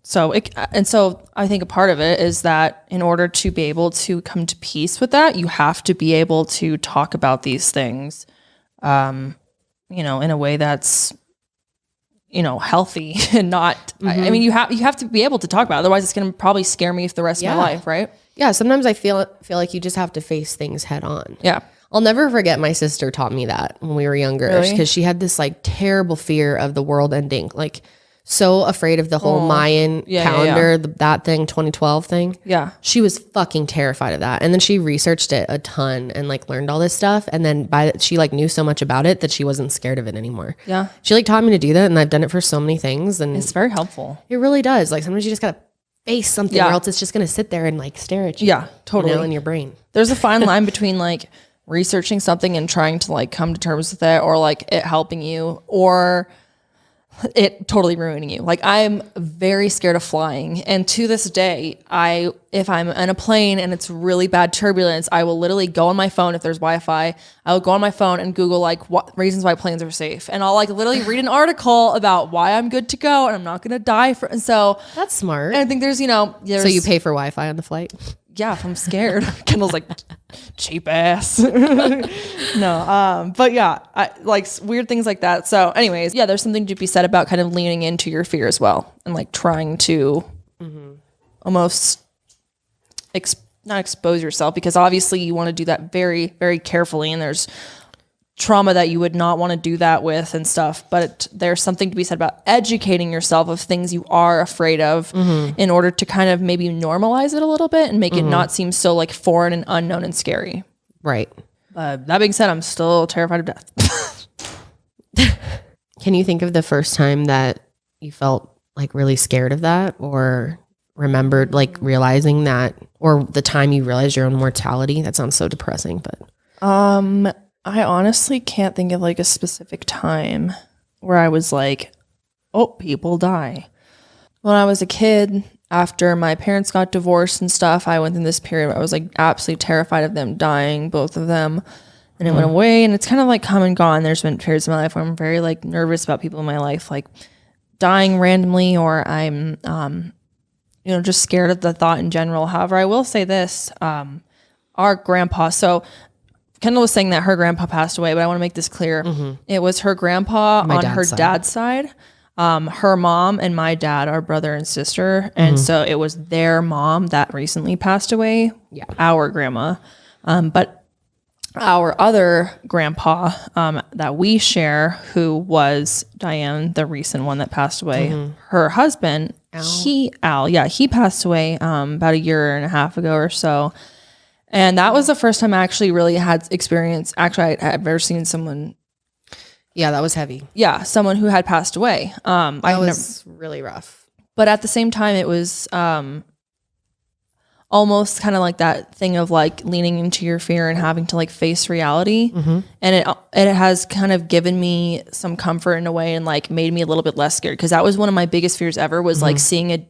so I think a part of it is that in order to be able to come to peace with that, you have to be able to talk about these things, you know, in a way that's, you know, healthy and not, I mean, you have to be able to talk about it. Otherwise it's going to probably scare me for the rest of my life. Right. Yeah. Sometimes I feel like you just have to face things head on. Yeah. I'll never forget, my sister taught me that when we were younger, because she had this like terrible fear of the world ending, like so afraid of the whole Mayan calendar, that thing, 2012 thing. Yeah. She was fucking terrified of that. And then she researched it a ton and like learned all this stuff. And then she like knew so much about it that she wasn't scared of it anymore. Yeah. She like taught me to do that. And I've done it for so many things. And it's very helpful. It really does. Like sometimes you just got to face something, or else it's just going to sit there and like stare at you. Yeah, totally. You know, in your brain. There's a fine line between like researching something and trying to like come to terms with it, or like it helping you, or it totally ruining you. Like I'm very scared of flying. And to this day, if I'm in a plane and it's really bad turbulence, I will literally go on my phone. If there's Wi-Fi, I will go on my phone and Google like what reasons why planes are safe. And I'll like literally read an article about why I'm good to go and I'm not going to die and so That's smart. and I think there's, So you pay for Wi-Fi on the flight? yeah, if I'm scared. Kendall's like, cheap ass. No, but yeah, I like weird things like that. So anyways, yeah, there's something to be said about kind of leaning into your fear as well and like trying to almost not expose yourself, because obviously you want to do that very, very carefully, and there's trauma that you would not want to do that with and stuff, but there's something to be said about educating yourself of things you are afraid of in order to kind of maybe normalize it a little bit and make it not seem so like foreign and unknown and scary. Right. That being said, I'm still terrified of death. Can you think of the first time that you felt like really scared of that, or remembered like realizing that, or the time you realized your own mortality? That sounds so depressing, but I honestly can't think of like a specific time where I was like, oh, people die. When I was a kid, after my parents got divorced and stuff, I went through this period where I was like absolutely terrified of them dying, both of them. And it went away, and it's kind of like come and gone. There's been periods in my life where I'm very like nervous about people in my life, like dying randomly, or I'm, just scared of the thought in general. However, I will say this, our grandpa, so Kendall was saying that her grandpa passed away, but I want to make this clear. It was her grandpa on her dad's side. Her mom and my dad are brother and sister. And so it was their mom that recently passed away. Yeah. Our grandma. But our other grandpa that we share, who was Diane, the recent one that passed away, her husband, he passed away about a year and a half ago or so. And that was the first time I actually really had experience. Actually, I had ever seen someone. yeah, that was heavy. Yeah, someone who had passed away. That was really rough. But at the same time, it was almost kind of like that thing of like leaning into your fear and having to like face reality. And it has kind of given me some comfort in a way and like made me a little bit less scared. Because that was one of my biggest fears ever, was like seeing a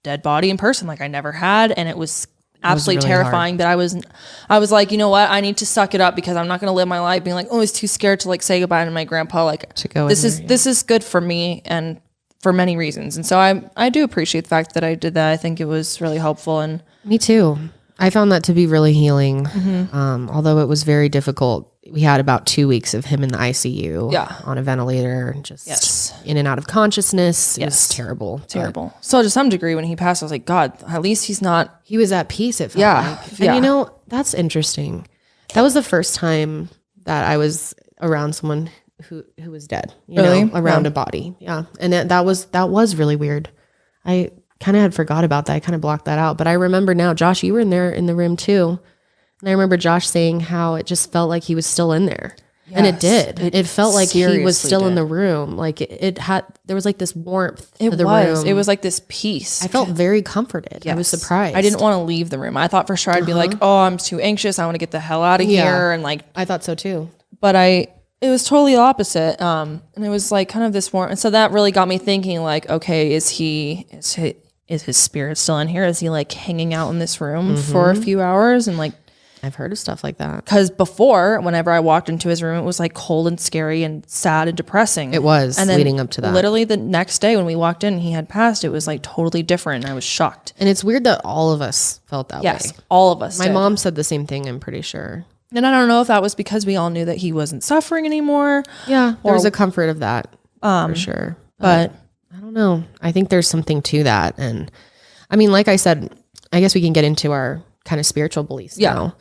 dead body in person. Like I never had, and it was absolutely really terrifying. But I was like, you know what? I need to suck it up, because I'm not going to live my life being like, oh, I was too scared to like say goodbye to my grandpa. Like to go this is good for me and for many reasons. And so I do appreciate the fact that I did that. I think it was really helpful. And me too. I found that to be really healing. Although it was very difficult. We had about 2 weeks of him in the ICU on a ventilator, just in and out of consciousness. It was terrible. Terrible. So to some degree, when he passed, I was like, God, at least he was at peace. It felt like. And that's interesting. That was the first time that I was around someone who was dead, around a body. Yeah. And that was really weird. I kind of had forgot about that. I kind of blocked that out. But I remember now, Josh, you were in there in the room too. And I remember Josh saying how it just felt like he was still in there. Yes, and it did. It felt like he was still in the room. Like there was like this warmth to the room. It was like this peace. I felt very comforted. Yes. I was surprised. I didn't want to leave the room. I thought for sure I'd be like, oh, I'm too anxious. I want to get the hell out of here. And like, I thought so too. But it was totally opposite. And it was like kind of this warmth. And so that really got me thinking like, okay, is his spirit still in here? Is he like hanging out in this room for a few hours? And like, I've heard of stuff like that. Because before, whenever I walked into his room, it was like cold and scary and sad and depressing. It was, and then leading up to that. Literally the next day when we walked in and he had passed, it was like totally different. And I was shocked. And it's weird that all of us felt that way. Yes, all of us My mom said the same thing, I'm pretty sure. And I don't know if that was because we all knew that he wasn't suffering anymore. Yeah, there was a comfort of that, for sure. But I don't know. I think there's something to that. And I mean, like I said, I guess we can get into our kind of spiritual beliefs now.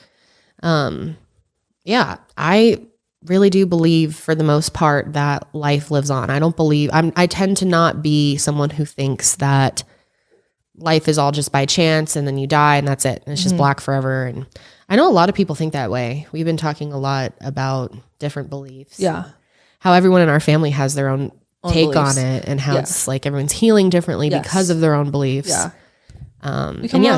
I really do believe for the most part that life lives on. I tend to not be someone who thinks that life is all just by chance and then you die and that's it. And it's just black forever. And I know a lot of people think that way. We've been talking a lot about different beliefs. Yeah. How everyone in our family has their own take beliefs on it, and how it's like everyone's healing differently because of their own beliefs. Yeah.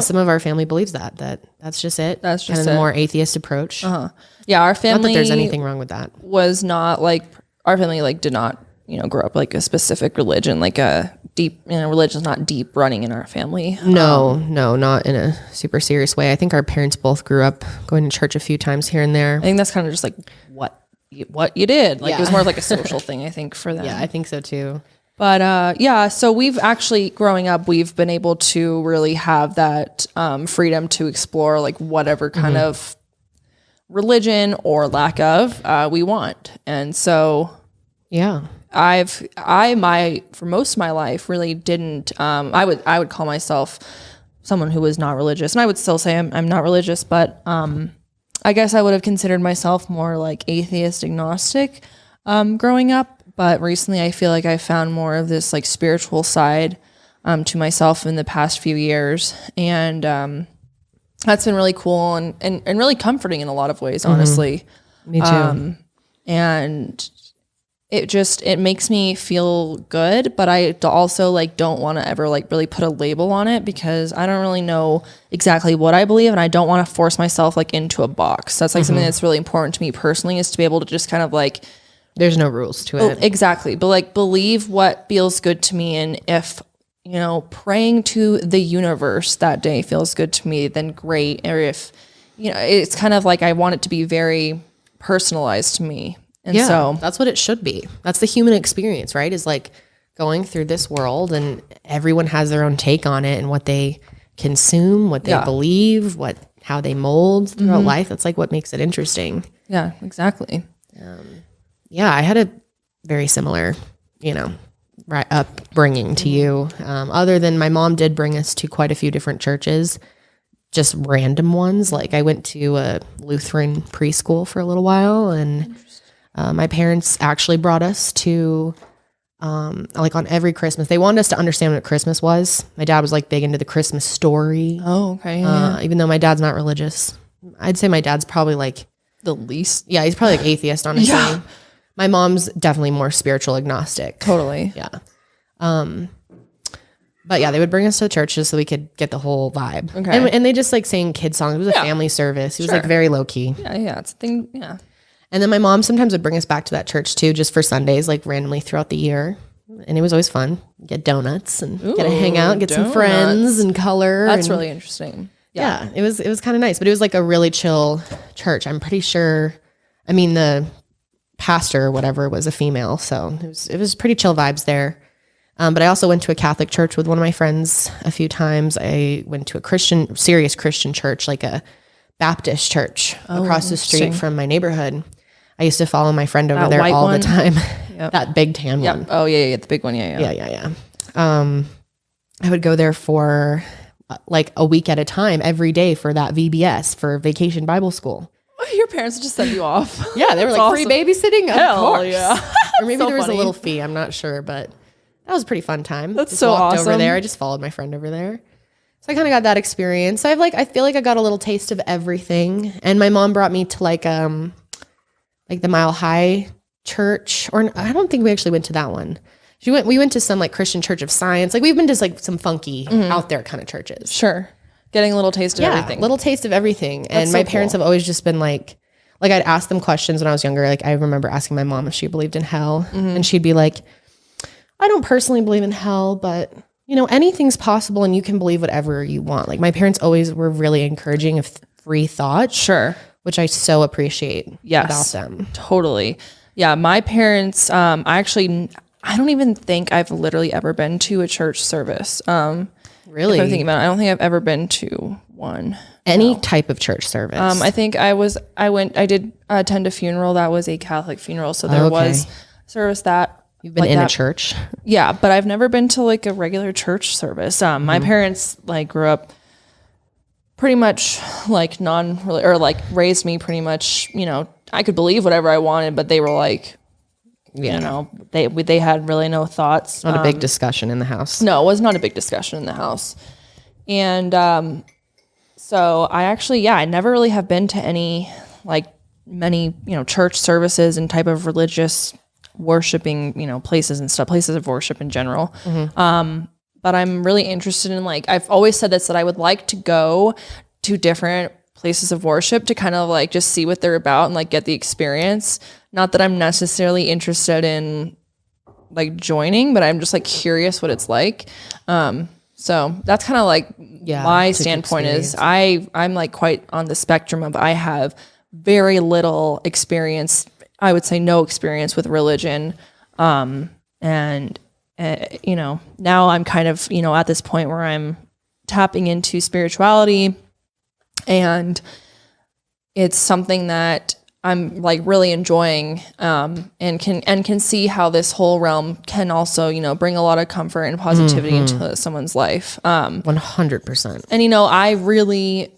Some of our family believes that's just it. That's just kind of the more atheist approach. Yeah, our family. Not that there's anything wrong with that. Was not like our family like did not grow up like a specific religion, like a deep, religion's not deep running in our family. No, not in a super serious way. I think our parents both grew up going to church a few times here and there. I think that's kind of just like what you did. Like it was more like a social thing, I think, for them. Yeah, I think so too. But so we've actually, growing up, we've been able to really have that freedom to explore like whatever kind of religion or lack of we want. And so yeah, for most of my life really didn't, I would call myself someone who was not religious, and I would still say I'm not religious, but I guess I would have considered myself more like atheist agnostic growing up. But recently I feel like I found more of this like spiritual side to myself in the past few years. And that's been really cool and really comforting in a lot of ways, honestly. Me too. And it makes me feel good, but I also like don't want to ever like really put a label on it, because I don't really know exactly what I believe, and I don't want to force myself like into a box. That's like something that's really important to me personally, is to be able to just kind of like, there's no rules to it. Exactly. But like believe what feels good to me. And if, praying to the universe that day feels good to me, then great. Or if, it's kind of like I want it to be very personalized to me. And so that's what it should be. That's the human experience, right? Is like going through this world, and everyone has their own take on it and what they consume, what they believe, how they mold throughout life. That's like what makes it interesting. Yeah, exactly. Yeah, I had a very similar, upbringing to you. Other than my mom did bring us to quite a few different churches, just random ones. Like I went to a Lutheran preschool for a little while, and my parents actually brought us to, like on every Christmas. They wanted us to understand what Christmas was. My dad was like big into the Christmas story. Oh, okay. Even though my dad's not religious. I'd say my dad's probably like the least. Yeah, he's probably like atheist, honestly. Yeah. My mom's definitely more spiritual agnostic. Totally. Yeah. But yeah, they would bring us to the churches so we could get the whole vibe. Okay. And they just like sang kid songs. It was a family service. It was like very low key. Yeah. It's a thing. Yeah. And then my mom sometimes would bring us back to that church too, just for Sundays, like randomly throughout the year. And it was always fun. Get donuts and get to hang out, get some friends and color. That's really interesting. Yeah, it was kind of nice, but it was like a really chill church. I'm pretty sure. I mean, the pastor or whatever was a female, so it was pretty chill vibes there. But I also went to a Catholic church with one of my friends a few times. I went to a serious Christian church, like a Baptist church across the street from my neighborhood. I used to follow my friend over there all the time. Yep. That big tan one. Oh yeah, the big one. Yeah. I would go there for like a week at a time every day for that VBS, for Vacation Bible School. Your parents just sent you off. Yeah, they were like, awesome. Free babysitting? Of course. Yeah. Or maybe there was a little fee. I'm not sure, but that was a pretty fun time. That's just so walked awesome. over there. I just followed my friend over there. So I kind of got that experience. So I feel like I got a little taste of everything. And my mom brought me to like the Mile High Church, or I don't think we actually went to that one. We went to some like Christian Church of Science. Like we've been to like some funky out there kind of churches. Sure. Getting a little taste of everything. Little taste of everything. And my parents have always just been like I'd ask them questions when I was younger. Like I remember asking my mom if she believed in hell, and she'd be like, I don't personally believe in hell, but anything's possible and you can believe whatever you want. Like my parents always were really encouraging of free thought. Sure. Which I so appreciate about them. Totally. Yeah. My parents, I don't even think I've literally ever been to a church service. Really? If I'm thinking about it, I don't think I've ever been to one. Any type of church service. I think I did attend a funeral that was a Catholic funeral. So there was service that. You've been in a church? Yeah, but I've never been to like a regular church service. My parents like grew up pretty much like raised me pretty much, I could believe whatever I wanted, but they were like, they had really no thoughts. Not a big discussion in the house. No, it was not a big discussion in the house. And so I never really have been to any many, church services and type of religious worshiping, places and stuff, places of worship in general. But I'm really interested in I've always said this, that I would like to go to different places of worship to kind of just see what they're about and get the experience. Not that I'm necessarily interested in like joining, but I'm just like curious what it's like. So that's kind of like my standpoint is I'm like quite on the spectrum of I have very little experience. I would say no experience with religion. And you know, now I'm kind of, you know, at this point where I'm tapping into spirituality, and it's something that I'm like really enjoying, and can see how this whole realm can also, you know, bring a lot of comfort and positivity into someone's life. 100%. And, you know, I really,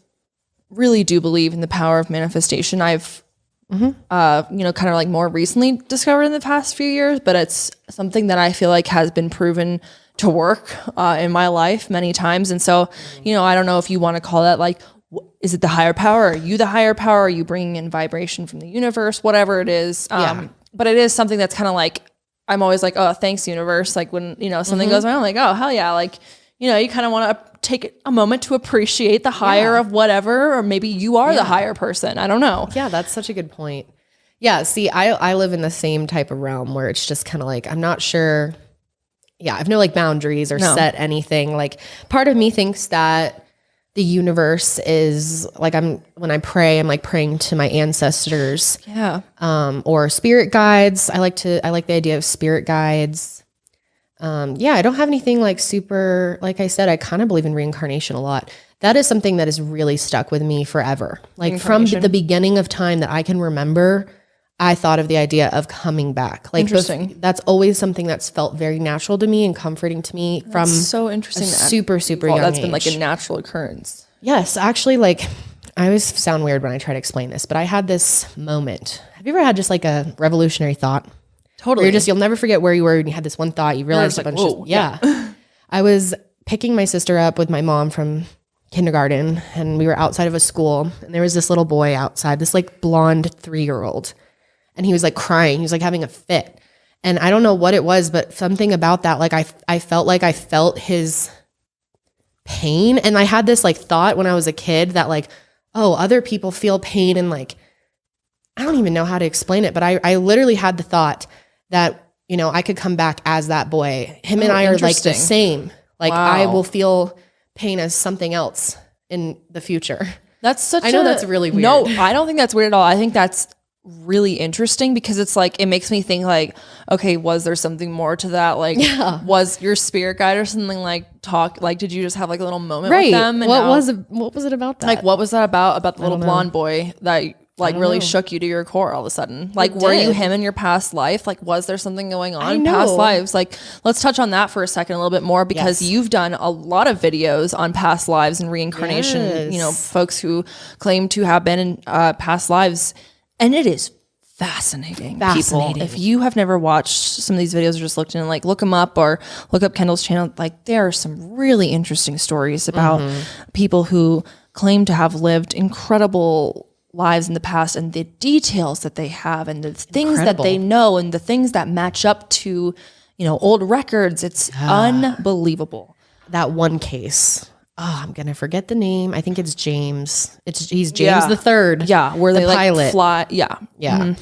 really do believe in the power of manifestation. I've, you know, kind of like more recently discovered in the past few years, but it's something that I feel like has been proven to work in my life many times. And so, you know, I don't know if you want to call that like, is it the higher power? Are you the higher power? Are you bringing in vibration from the universe? Whatever it is. But it is something that's kind of like, I'm always like, oh, thanks universe. Like when, you know, something goes wrong, I'm like, oh, hell yeah. Like, you know, you kind of want to take a moment to appreciate the higher of whatever, or maybe you are the higher person. I don't know. Yeah, that's such a good point. Yeah, see, I live in the same type of realm where it's just kind of like, I'm not sure. Yeah, I have no like boundaries or set anything. Like part of me thinks that the universe is like, when I pray, I'm like praying to my ancestors. Yeah. Or spirit guides. I like the idea of spirit guides. Yeah, I don't have anything like super, like I said, I kind of believe in reincarnation a lot. That is something that has really stuck with me forever. Like from the beginning of time that I can remember, I thought of the idea of coming back. Like that's always something that's felt very natural to me and comforting to me from so interesting. Super young that's age. Been like a natural occurrence. Yes, actually, like I always sound weird when I try to explain this, but I had this moment. Have you ever had just like a revolutionary thought? Totally. You'll never forget where you were and you had this one thought. You realized a bunch of I was picking my sister up with my mom from kindergarten, and we were outside of a school, and there was this little boy outside, this like blonde 3-year-old. And he was like crying. He was like having a fit. And I don't know what it was, but something about that, like I felt like I felt his pain. And I had this like thought when I was a kid that like, oh, other people feel pain. And like, I don't even know how to explain it, but I literally had the thought that, you know, I could come back as that boy. Him and I are like the same. Like I will feel pain as something else in the future. That's I know that's really weird. No, I don't think that's weird at all. I think that's really interesting because it's like, it makes me think like, okay, was there something more to that? Like, was your spirit guide or something like did you just have like a little moment with them? And what was it about that? Like, what was that about the little blonde boy that like really shook you to your core all of a sudden? Like, were you him in your past life? Like, was there something going on in past lives? Like, let's touch on that for a second, a little bit more, because you've done a lot of videos on past lives and reincarnation, you know, folks who claim to have been in past lives. And it is fascinating. People. If you have never watched some of these videos or just looked in, like look them up or look up Kendall's channel, like there are some really interesting stories about people who claim to have lived incredible lives in the past, and the details that they have and the things that they know and the things that match up to, you know, old records. It's unbelievable. That one case. Oh, I'm gonna forget the name. I think it's James. He's James the Third. Yeah, where they pilot. Like fly. Yeah, yeah.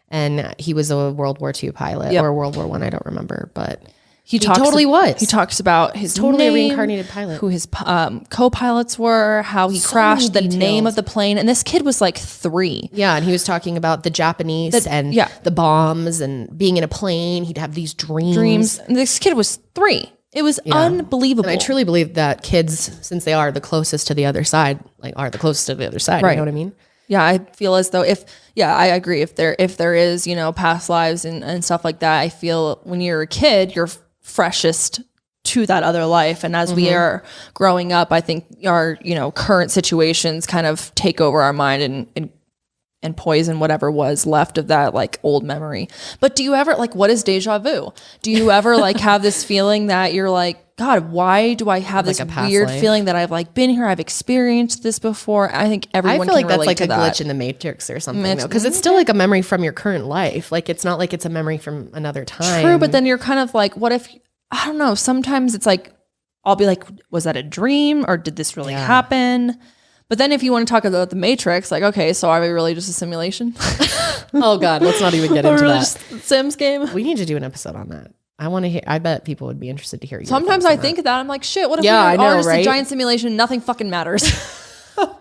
And he was a World War II pilot or World War I. I don't remember, but he totally was. He talks about his totally name, reincarnated pilot, who his co-pilots were, how he crashed, the name of the plane, and this kid was like 3. Yeah, and he was talking about the Japanese and the bombs and being in a plane. He'd have these dreams. And this kid was 3. It was unbelievable. And I truly believe that kids, since they are the closest to the other side, are the closest to the other side. Right. You know what I mean? Yeah, I feel as though I agree. If there is, you know, past lives and stuff like that, I feel when you're a kid, you're freshest to that other life. And as we are growing up, I think our, you know, current situations kind of take over our mind and poison whatever was left of that like old memory. But do you ever like, what is deja vu? Do you ever like have this feeling that you're like, God, why do I have this weird feeling that I've like been here? I've experienced this before. I think everyone I feel can like that's like a that. glitch in the Matrix or something, because it's still like a memory from your current life. Like it's not like it's a memory from another time. True, but then you're kind of like, what if, I don't know, sometimes it's like, I'll be like, was that a dream or did this really happen? But then if you want to talk about the Matrix, like, okay, so are we really just a simulation? Oh God, let's not even get into that. Just Sims game. We need to do an episode on that. I want to hear. I bet people would be interested to hear you. Sometimes I think that I'm like, shit. What if Yeah, I we're all know, just right? a giant simulation? Nothing fucking matters.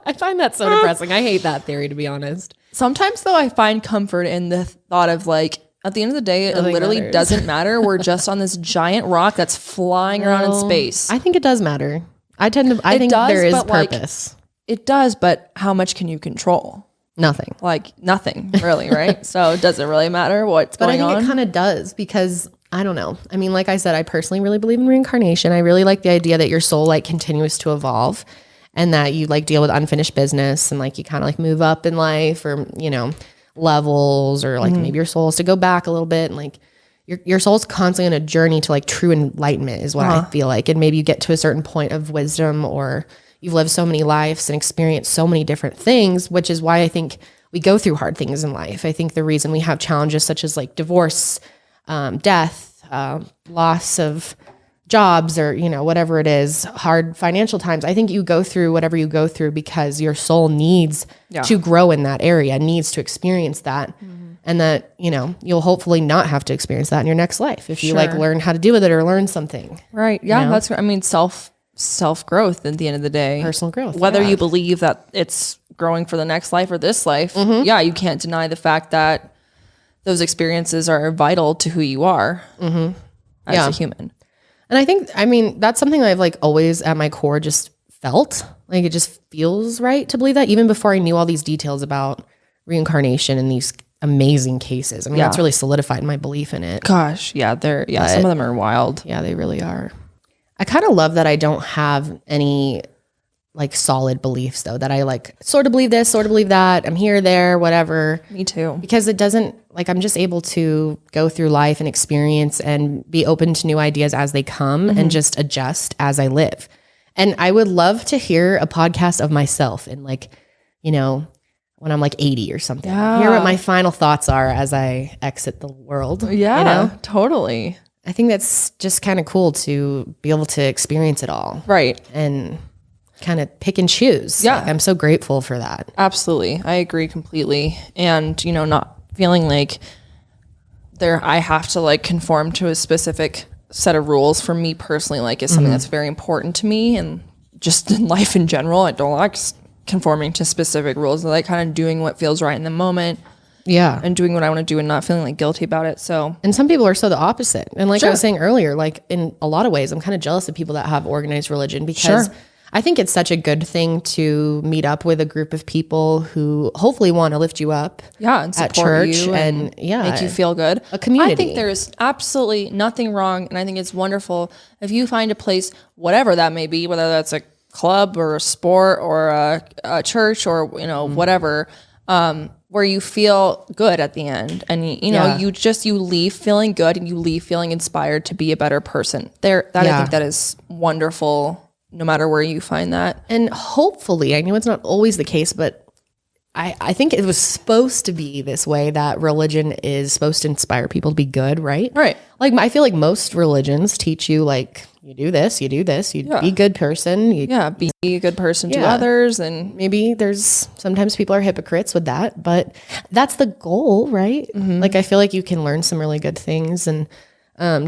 I find that so depressing. I hate that theory, to be honest. Sometimes though, I find comfort in the thought of like, at the end of the day, it Nothing literally matters. doesn't matter. We're just on this giant rock that's flying around in space. I think it does matter. I think does, there is but, like, purpose. It does, but how much can you control? Nothing. Like nothing, really, right? So it doesn't really matter what's But I going think on. it kind of does because I don't know. I mean, like I said, I personally really believe in reincarnation. I really like the idea that your soul like continues to evolve and that you like deal with unfinished business and like you kind of like move up in life or, you know, levels or like maybe your soul is to go back a little bit and like your soul's constantly on a journey to like true enlightenment is what I feel like. And maybe you get to a certain point of wisdom or you've lived so many lives and experienced so many different things, which is why I think we go through hard things in life. I think the reason we have challenges such as like divorce, death, loss of jobs or, you know, whatever it is, hard financial times. I think you go through whatever you go through because your soul needs to grow in that area, needs to experience that. And that, you know, you'll hopefully not have to experience that in your next life if you like learn how to deal with it or learn something. Right. Yeah. You know? That's, I mean, self growth at the end of the day. Personal growth. Whether you believe that it's growing for the next life or this life, yeah, you can't deny the fact that those experiences are vital to who you are as a human. And I think, I mean, that's something I've like always at my core just felt like it just feels right to believe that even before I knew all these details about reincarnation and these amazing cases. I mean, that's really solidified my belief in it. Gosh, yeah, some of them are wild. Yeah, they really are. I kind of love that I don't have any like solid beliefs though, that I like sort of believe this, sort of believe that. I'm here, there, whatever. Me too. Because it doesn't, like, I'm just able to go through life and experience and be open to new ideas as they come and just adjust as I live. And I would love to hear a podcast of myself in like, you know, when I'm like 80 or something. Hear what my final thoughts are as I exit the world. Yeah, you know? totally. I think that's just kind of cool to be able to experience it all. Right. And kind of pick and choose. Yeah. Like, I'm so grateful for that. Absolutely. I agree completely. And, you know, not feeling like I have to like conform to a specific set of rules for me personally, like is something that's very important to me. And just in life in general, I don't like conforming to specific rules. I like kind of doing what feels right in the moment. Yeah. And doing what I want to do and not feeling like guilty about it. So, and some people are so the opposite. And like I was saying earlier, like in a lot of ways, I'm kind of jealous of people that have organized religion because I think it's such a good thing to meet up with a group of people who hopefully want to lift you up and at support church you and make you feel good. A community. I think there's absolutely nothing wrong. And I think it's wonderful if you find a place, whatever that may be, whether that's a club or a sport or a church or, you know, whatever, where you feel good at the end and you know, you leave feeling good and you leave feeling inspired to be a better person I think that is wonderful no matter where you find that. And hopefully, I know it's not always the case, but I think it was supposed to be this way that religion is supposed to inspire people to be good, right? Right. Like I feel like most religions teach you like, you do this, you be a good person. Be a good person to others. And maybe sometimes people are hypocrites with that, but that's the goal, right? Like I feel like you can learn some really good things. And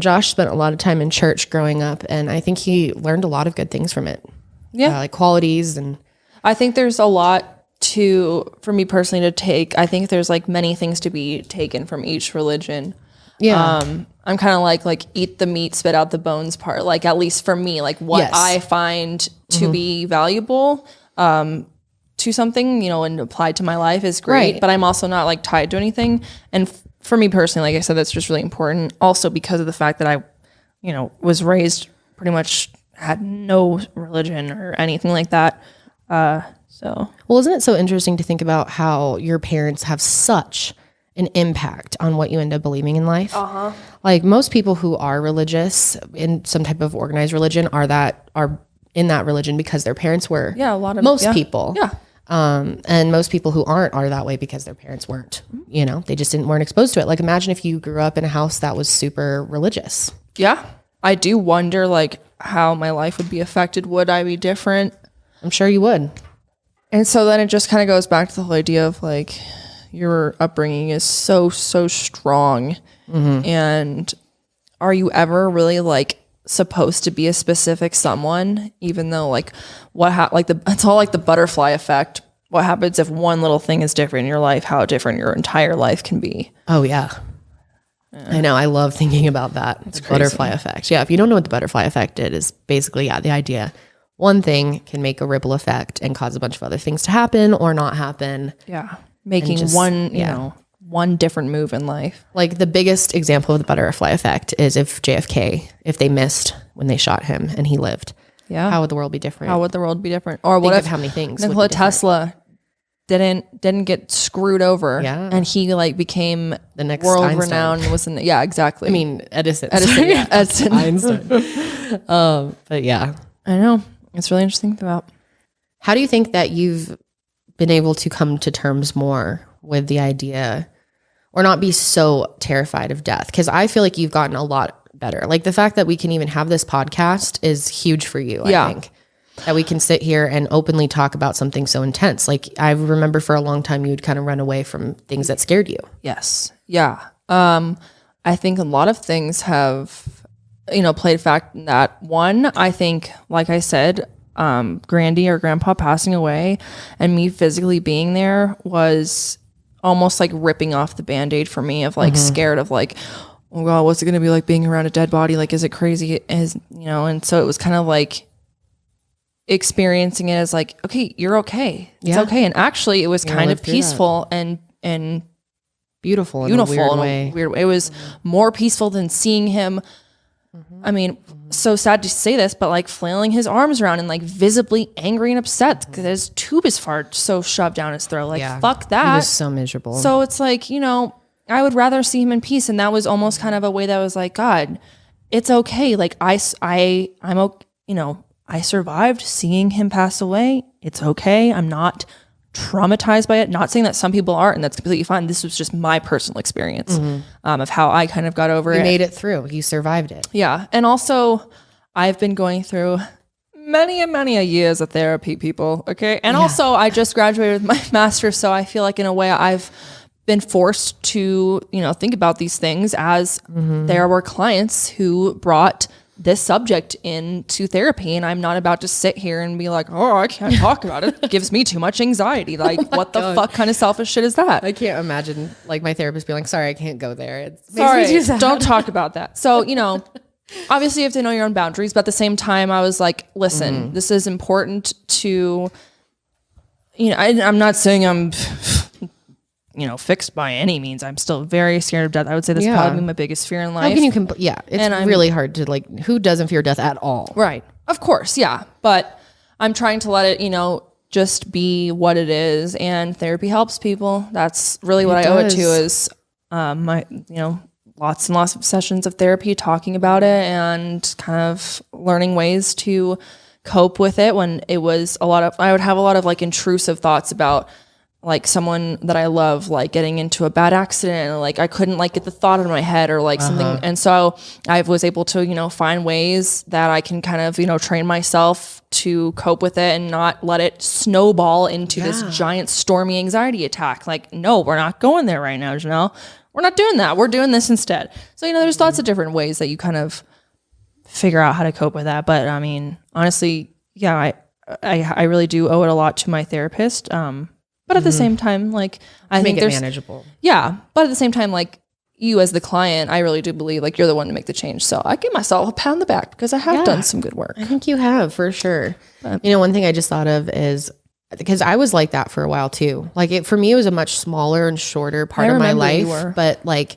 Josh spent a lot of time in church growing up, and I think he learned a lot of good things from it. Yeah. Like qualities. And I think there's a lot for me personally to take. I think there's like many things to be taken from each religion. Yeah. I'm kind of like eat the meat, spit out the bones part. Like at least for me, like what I find to be valuable to something, you know, and applied to my life is great. Right. But I'm also not like tied to anything. And for me personally, like I said, that's just really important. Also because of the fact that I, you know, was raised pretty much had no religion or anything like that. Well, isn't it so interesting to think about how your parents have such an impact on what you end up believing in life? Like most people who are religious in some type of organized religion are in that religion because their parents were. Yeah, a lot of most people. Yeah. And most people who aren't are that way because their parents weren't. You know, they just weren't exposed to it. Like imagine if you grew up in a house that was super religious. Yeah, I do wonder like how my life would be affected. Would I be different? I'm sure you would. And so then it just kind of goes back to the whole idea of like your upbringing is so strong and are you ever really like supposed to be a specific someone, even though like it's all like the butterfly effect. What happens if one little thing is different in your life, how different your entire life can be. Oh yeah. I know. I love thinking about that. It's butterfly effect. Yeah. If you don't know what the butterfly effect is basically, the idea one thing can make a ripple effect and cause a bunch of other things to happen or not happen. Yeah. Making one different move in life. Like the biggest example of the butterfly effect is if they missed when they shot him and he lived. Yeah. How would the world be different? How would the world be different? Or what if how many things Nikola Tesla didn't get screwed over, and he like became the next world Einstein. Renowned. Wasn't exactly? I mean Edison, yeah. Edison, Einstein. But yeah, I know it's really interesting about. How do you think that you've been able to come to terms more with the idea, or not be so terrified of death? Because I feel like you've gotten a lot better. Like the fact that we can even have this podcast is huge for you. I think. That we can sit here and openly talk about something so intense. Like I remember for a long time, you'd kind of run away from things that scared you. Yes. Yeah. I think a lot of things have, played a fact in that. One, I think, like I said, Grandy or Grandpa passing away and me physically being there was almost like ripping off the Band-Aid for me of like scared of like, oh God, what's it going to be like being around a dead body? Like, is it crazy? And so it was kind of like, experiencing it as like, okay, you're okay. It's okay. And actually it was kind of peaceful and beautiful in a weird way. It was more peaceful than seeing him. I mean, so sad to say this, but like flailing his arms around and like visibly angry and upset because his tube is so shoved down his throat. Like, fuck that. He was so miserable. So it's like, I would rather see him in peace. And that was almost kind of a way that was like, God, it's okay. Like I'm okay, I survived seeing him pass away. It's okay. I'm not traumatized by it. Not saying that some people aren't, and that's completely fine. This was just my personal experience of how I kind of got over it. You made it through. You survived it. Yeah. And also, I've been going through many a years of therapy, people. Okay. And also, I just graduated with my master's, so I feel like in a way I've been forced to, think about these things as there were clients who brought this subject into therapy, and I'm not about to sit here and be like, oh, I can't talk about it. It gives me too much anxiety. Like, what the fuck kind of selfish shit is that? I can't imagine like my therapist being like, sorry, I can't go there. It sorry, makes me too sad. Don't talk about that. So, obviously you have to know your own boundaries, but at the same time, I was like, listen, this is important to, I'm not saying I'm fixed by any means. I'm still very scared of death. I would say that's probably my biggest fear in life. How can you it's really hard to like, who doesn't fear death at all? Right. Of course. Yeah. But I'm trying to let it, just be what it is. And therapy helps people. That's really what I owe it to is my, lots and lots of sessions of therapy talking about it and kind of learning ways to cope with it when it was I would have a lot of like intrusive thoughts about like someone that I love, like getting into a bad accident, and like I couldn't like get the thought in my head or like something. And so I was able to, find ways that I can kind of, train myself to cope with it and not let it snowball into this giant stormy anxiety attack. Like, no, we're not going there right now, Janelle. We're not doing that. We're doing this instead. So, there's lots of different ways that you kind of figure out how to cope with that. But I mean, honestly, I really do owe it a lot to my therapist. But at the same time, like I think there's manageable. Yeah. But at the same time, like you as the client, I really do believe like you're the one to make the change. So I give myself a pat on the back because I have done some good work. I think you have for sure. But, one thing I just thought of is because I was like that for a while too. Like for me, it was a much smaller and shorter part of my life. But like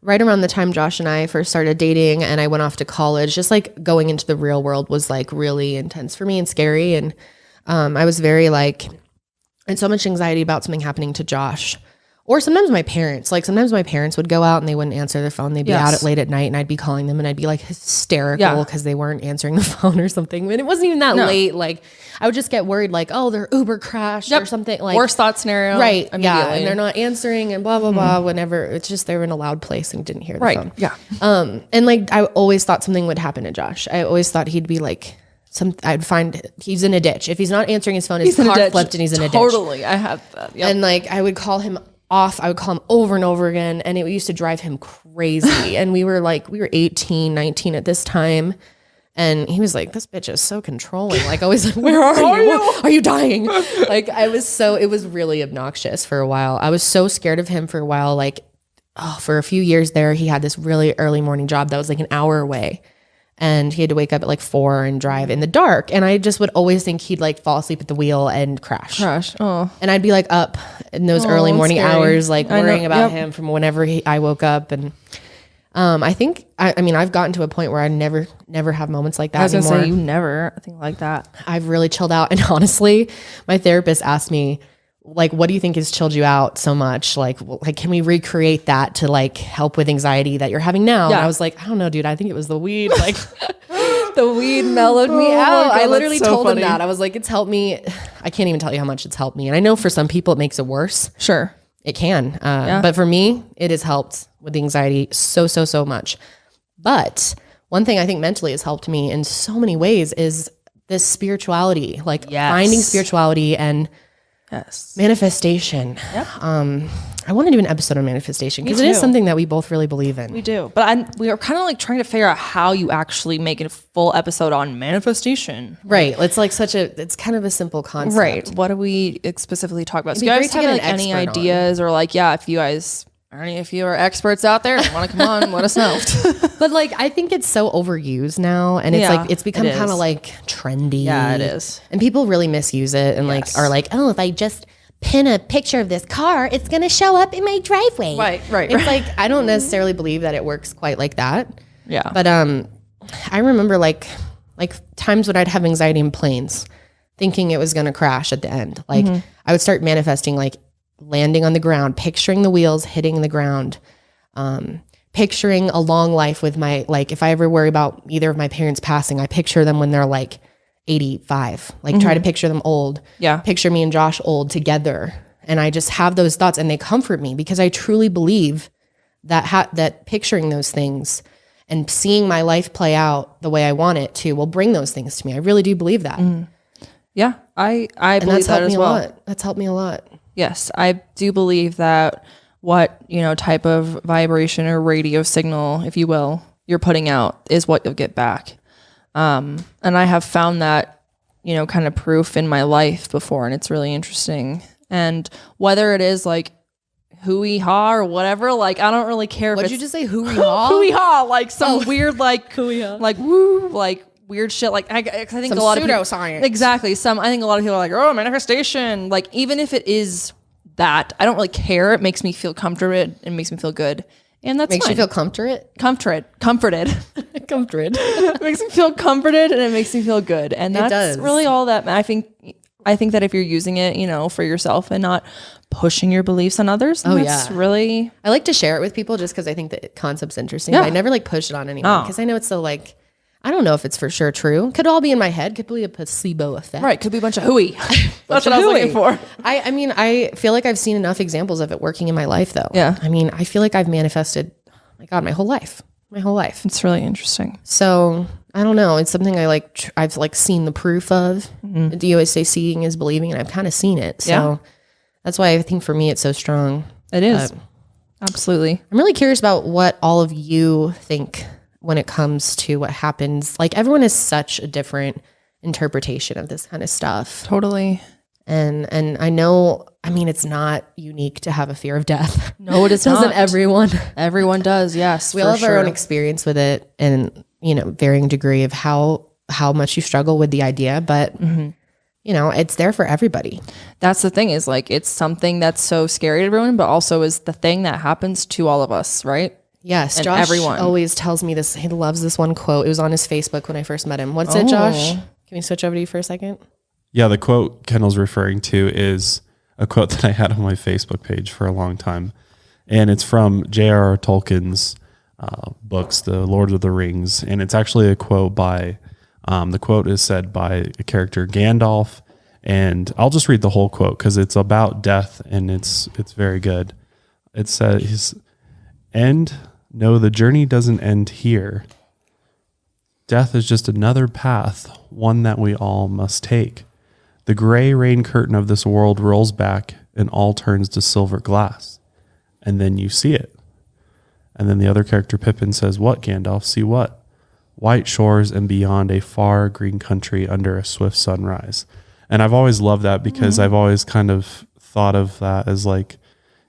right around the time Josh and I first started dating and I went off to college, just like going into the real world was like really intense for me and scary. And I was very like, and so much anxiety about something happening to Josh. Or sometimes my parents. Like sometimes my parents would go out and they wouldn't answer their phone. They'd be out late at night and I'd be calling them and I'd be like hysterical because they weren't answering the phone or something. And it wasn't even that late. Like I would just get worried like, oh, their Uber crashed or something. Like worst thought scenario. Right. Yeah. And they're not answering and blah, blah, blah. Whenever it's just they were in a loud place and didn't hear the phone. Yeah. And like I always thought something would happen to Josh. I always thought he'd be like, I'd find he's in a ditch. If he's not answering his phone, his car flipped and he's in a ditch. Totally. I have that. Yep. And like I would call him off. I would call him over and over again, and it used to drive him crazy. And we were 18, 19 at this time. And he was like, this bitch is so controlling. Like, always like, where are you? Are you dying? Like, it was really obnoxious for a while. I was so scared of him for a while. Like, for a few years there, he had this really early morning job that was like an hour away. And he had to wake up at like 4 and drive in the dark. And I just would always think he'd like fall asleep at the wheel and crash. Oh. And I'd be like up in those early morning hours, like worrying about him from whenever I woke up. And I think, I mean, I've gotten to a point where I never have moments like that I was anymore. gonna say, you never think like that. I've really chilled out. And honestly, my therapist asked me, like, what do you think has chilled you out so much? Like, can we recreate that to like help with anxiety that you're having now? Yeah. And I was like, I don't know, dude. I think it was the weed. Like, the weed mellowed me out. God, I literally that's so told funny. him that. I was like, it's helped me. I can't even tell you how much it's helped me. And I know for some people it makes it worse. Sure. It can. But for me, it has helped with the anxiety so much. But one thing I think mentally has helped me in so many ways is this spirituality, like finding spirituality and manifestation. Yep. I want to do an episode on manifestation because it is something that we both really believe in. We do. But we are kind of like trying to figure out how you actually make a full episode on manifestation. Right. It's like it's kind of a simple concept. Right. What do we specifically talk about? So It'd you be guys great to have get like an any expert on. ideas or like, if you guys, or any of you are experts out there and want to come on, let us know. But like, I think it's so overused now, and it's like it's become it kind of is. like trendy. Yeah, it is. And people really misuse it and like are like, oh, if I just pin a picture of this car, it's gonna show up in my driveway. Right. It's like I don't necessarily believe that it works quite like that. Yeah. But I remember like times when I'd have anxiety in planes, thinking it was gonna crash at the end. Like I would start manifesting like landing on the ground, picturing the wheels hitting the ground, picturing a long life with my, like if I ever worry about either of my parents passing, I picture them when they're like 85, like try to picture them old. Yeah. Picture me and Josh old together. And I just have those thoughts and they comfort me because I truly believe that that picturing those things and seeing my life play out the way I want it to will bring those things to me. I really do believe that. Yeah. I And believe that's that helped as me well. a lot. That's helped me a lot. Yes, I do believe that what, type of vibration or radio signal, if you will, you're putting out is what you'll get back. And I have found that, kind of proof in my life before, and it's really interesting. And whether it is like hoo-wee-ha or whatever, like I don't really care. What if did you it's just say? Hoo-wee-ha? hoo-wee-ha, like some weird like like woo, like weird shit. Like I think Some a lot of people, pseudoscience. exactly. I think a lot of people are like, oh, manifestation. Like even if it is that, I don't really care. It makes me feel comforted. It makes me feel good, and that's Makes fine. you feel comforted? comforted. Comforted. It makes me feel comforted, and it makes me feel good, and that's does. really all that. I think that if you're using it, for yourself and not pushing your beliefs on others, then that's really. I like to share it with people just because I think the concept's interesting. Yeah. But I never like push it on anyone because I know it's so like, I don't know if it's for sure true. Could all be in my head. Could be a placebo effect. Right, could be a bunch of hooey. That's what I was looking for. I mean, I feel like I've seen enough examples of it working in my life though. Yeah. I mean, I feel like I've manifested, my God, my whole life. It's really interesting. So I don't know. It's something I like, I've like seen the proof of. Do you always say seeing is believing? And I've kind of seen it. So that's why I think for me, it's so strong. It is. Absolutely. I'm really curious about what all of you think when it comes to what happens. Like everyone has such a different interpretation of this kind of stuff. Totally. And I know, I mean, it's not unique to have a fear of death. No, it is Doesn't not. everyone? Everyone does, yes. We all have our own experience with it and, varying degree of how much you struggle with the idea, but it's there for everybody. That's the thing is like, it's something that's so scary to everyone, but also is the thing that happens to all of us, right? Yes, And Josh everyone. always tells me this. He loves this one quote. It was on his Facebook when I first met him. What's it, Josh? Can we switch over to you for a second? Yeah, the quote Kendall's referring to is a quote that I had on my Facebook page for a long time. And it's from J.R.R. Tolkien's books, The Lord of the Rings. And it's actually a quote by, the quote is said by a character Gandalf. And I'll just read the whole quote because it's about death and it's very good. It says, no, the journey doesn't end here. Death is just another path, one that we all must take. The gray rain curtain of this world rolls back and all turns to silver glass. And then you see it. And then the other character, Pippin, says, "What, Gandalf? See what? White shores and beyond a far green country under a swift sunrise." And I've always loved that because I've always kind of thought of that as like,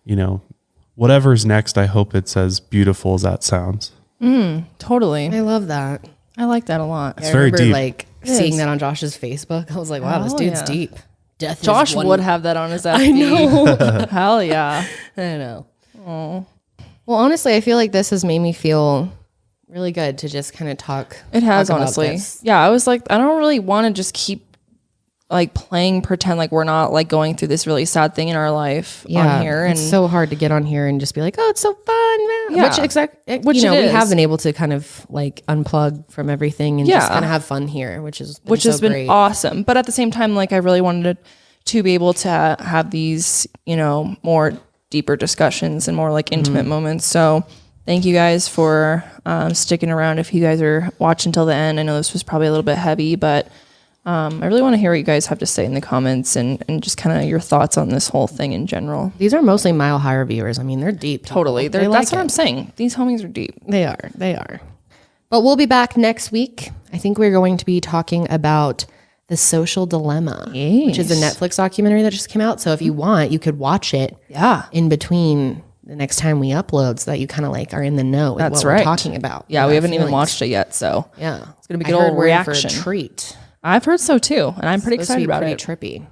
you know, whatever's next, I hope it's as beautiful as that sounds. Totally. I love that. I like that a lot. It's very deep. Like seeing that on Josh's Facebook. I was like, wow, this dude's deep. Death Josh is one. would have that on his FB. I know. Hell yeah. I know. Well, honestly, I feel like this has made me feel really good to just kind of talk. It has, talk about honestly. this. Yeah, I was like, I don't really want to just keep like playing pretend like we're not like going through this really sad thing in our life on here. And it's so hard to get on here and just be like, oh, it's so fun, man. Yeah. Which you know, it we is. have been able to kind of like unplug from everything and just kind of have fun here, which has been been awesome. But at the same time, like I really wanted to be able to have these, you know, more deeper discussions and more like intimate moments. So thank you guys for sticking around. If you guys are watching till the end, I know this was probably a little bit heavy, but I really want to hear what you guys have to say in the comments and just kind of your thoughts on this whole thing in general. These are mostly Mile Higher viewers. I mean, they're deep. Totally. That's what I'm saying. These homies are deep. They are. But we'll be back next week. I think we're going to be talking about The Social Dilemma, which is a Netflix documentary that just came out. So if you want, you could watch it in between the next time we upload so that you kind of like are in the know with what we're talking about. Yeah, we haven't even watched it yet. So yeah, it's going to be a good old reaction. For a treat. I've heard so too. And I'm pretty excited about it. Trippy.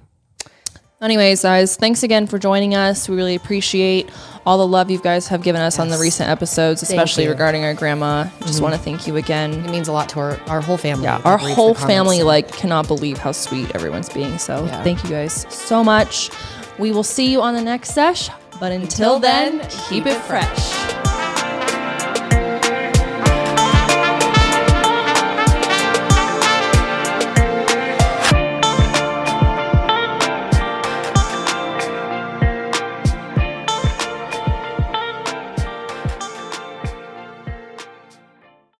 Anyways, guys, thanks again for joining us. We really appreciate all the love you guys have given us on the recent episodes, especially regarding our grandma. Just want to thank you again. It means a lot to our whole family. Yeah, our whole family like cannot believe how sweet everyone's being. So thank you guys so much. We will see you on the next sesh. But until then, keep it fresh.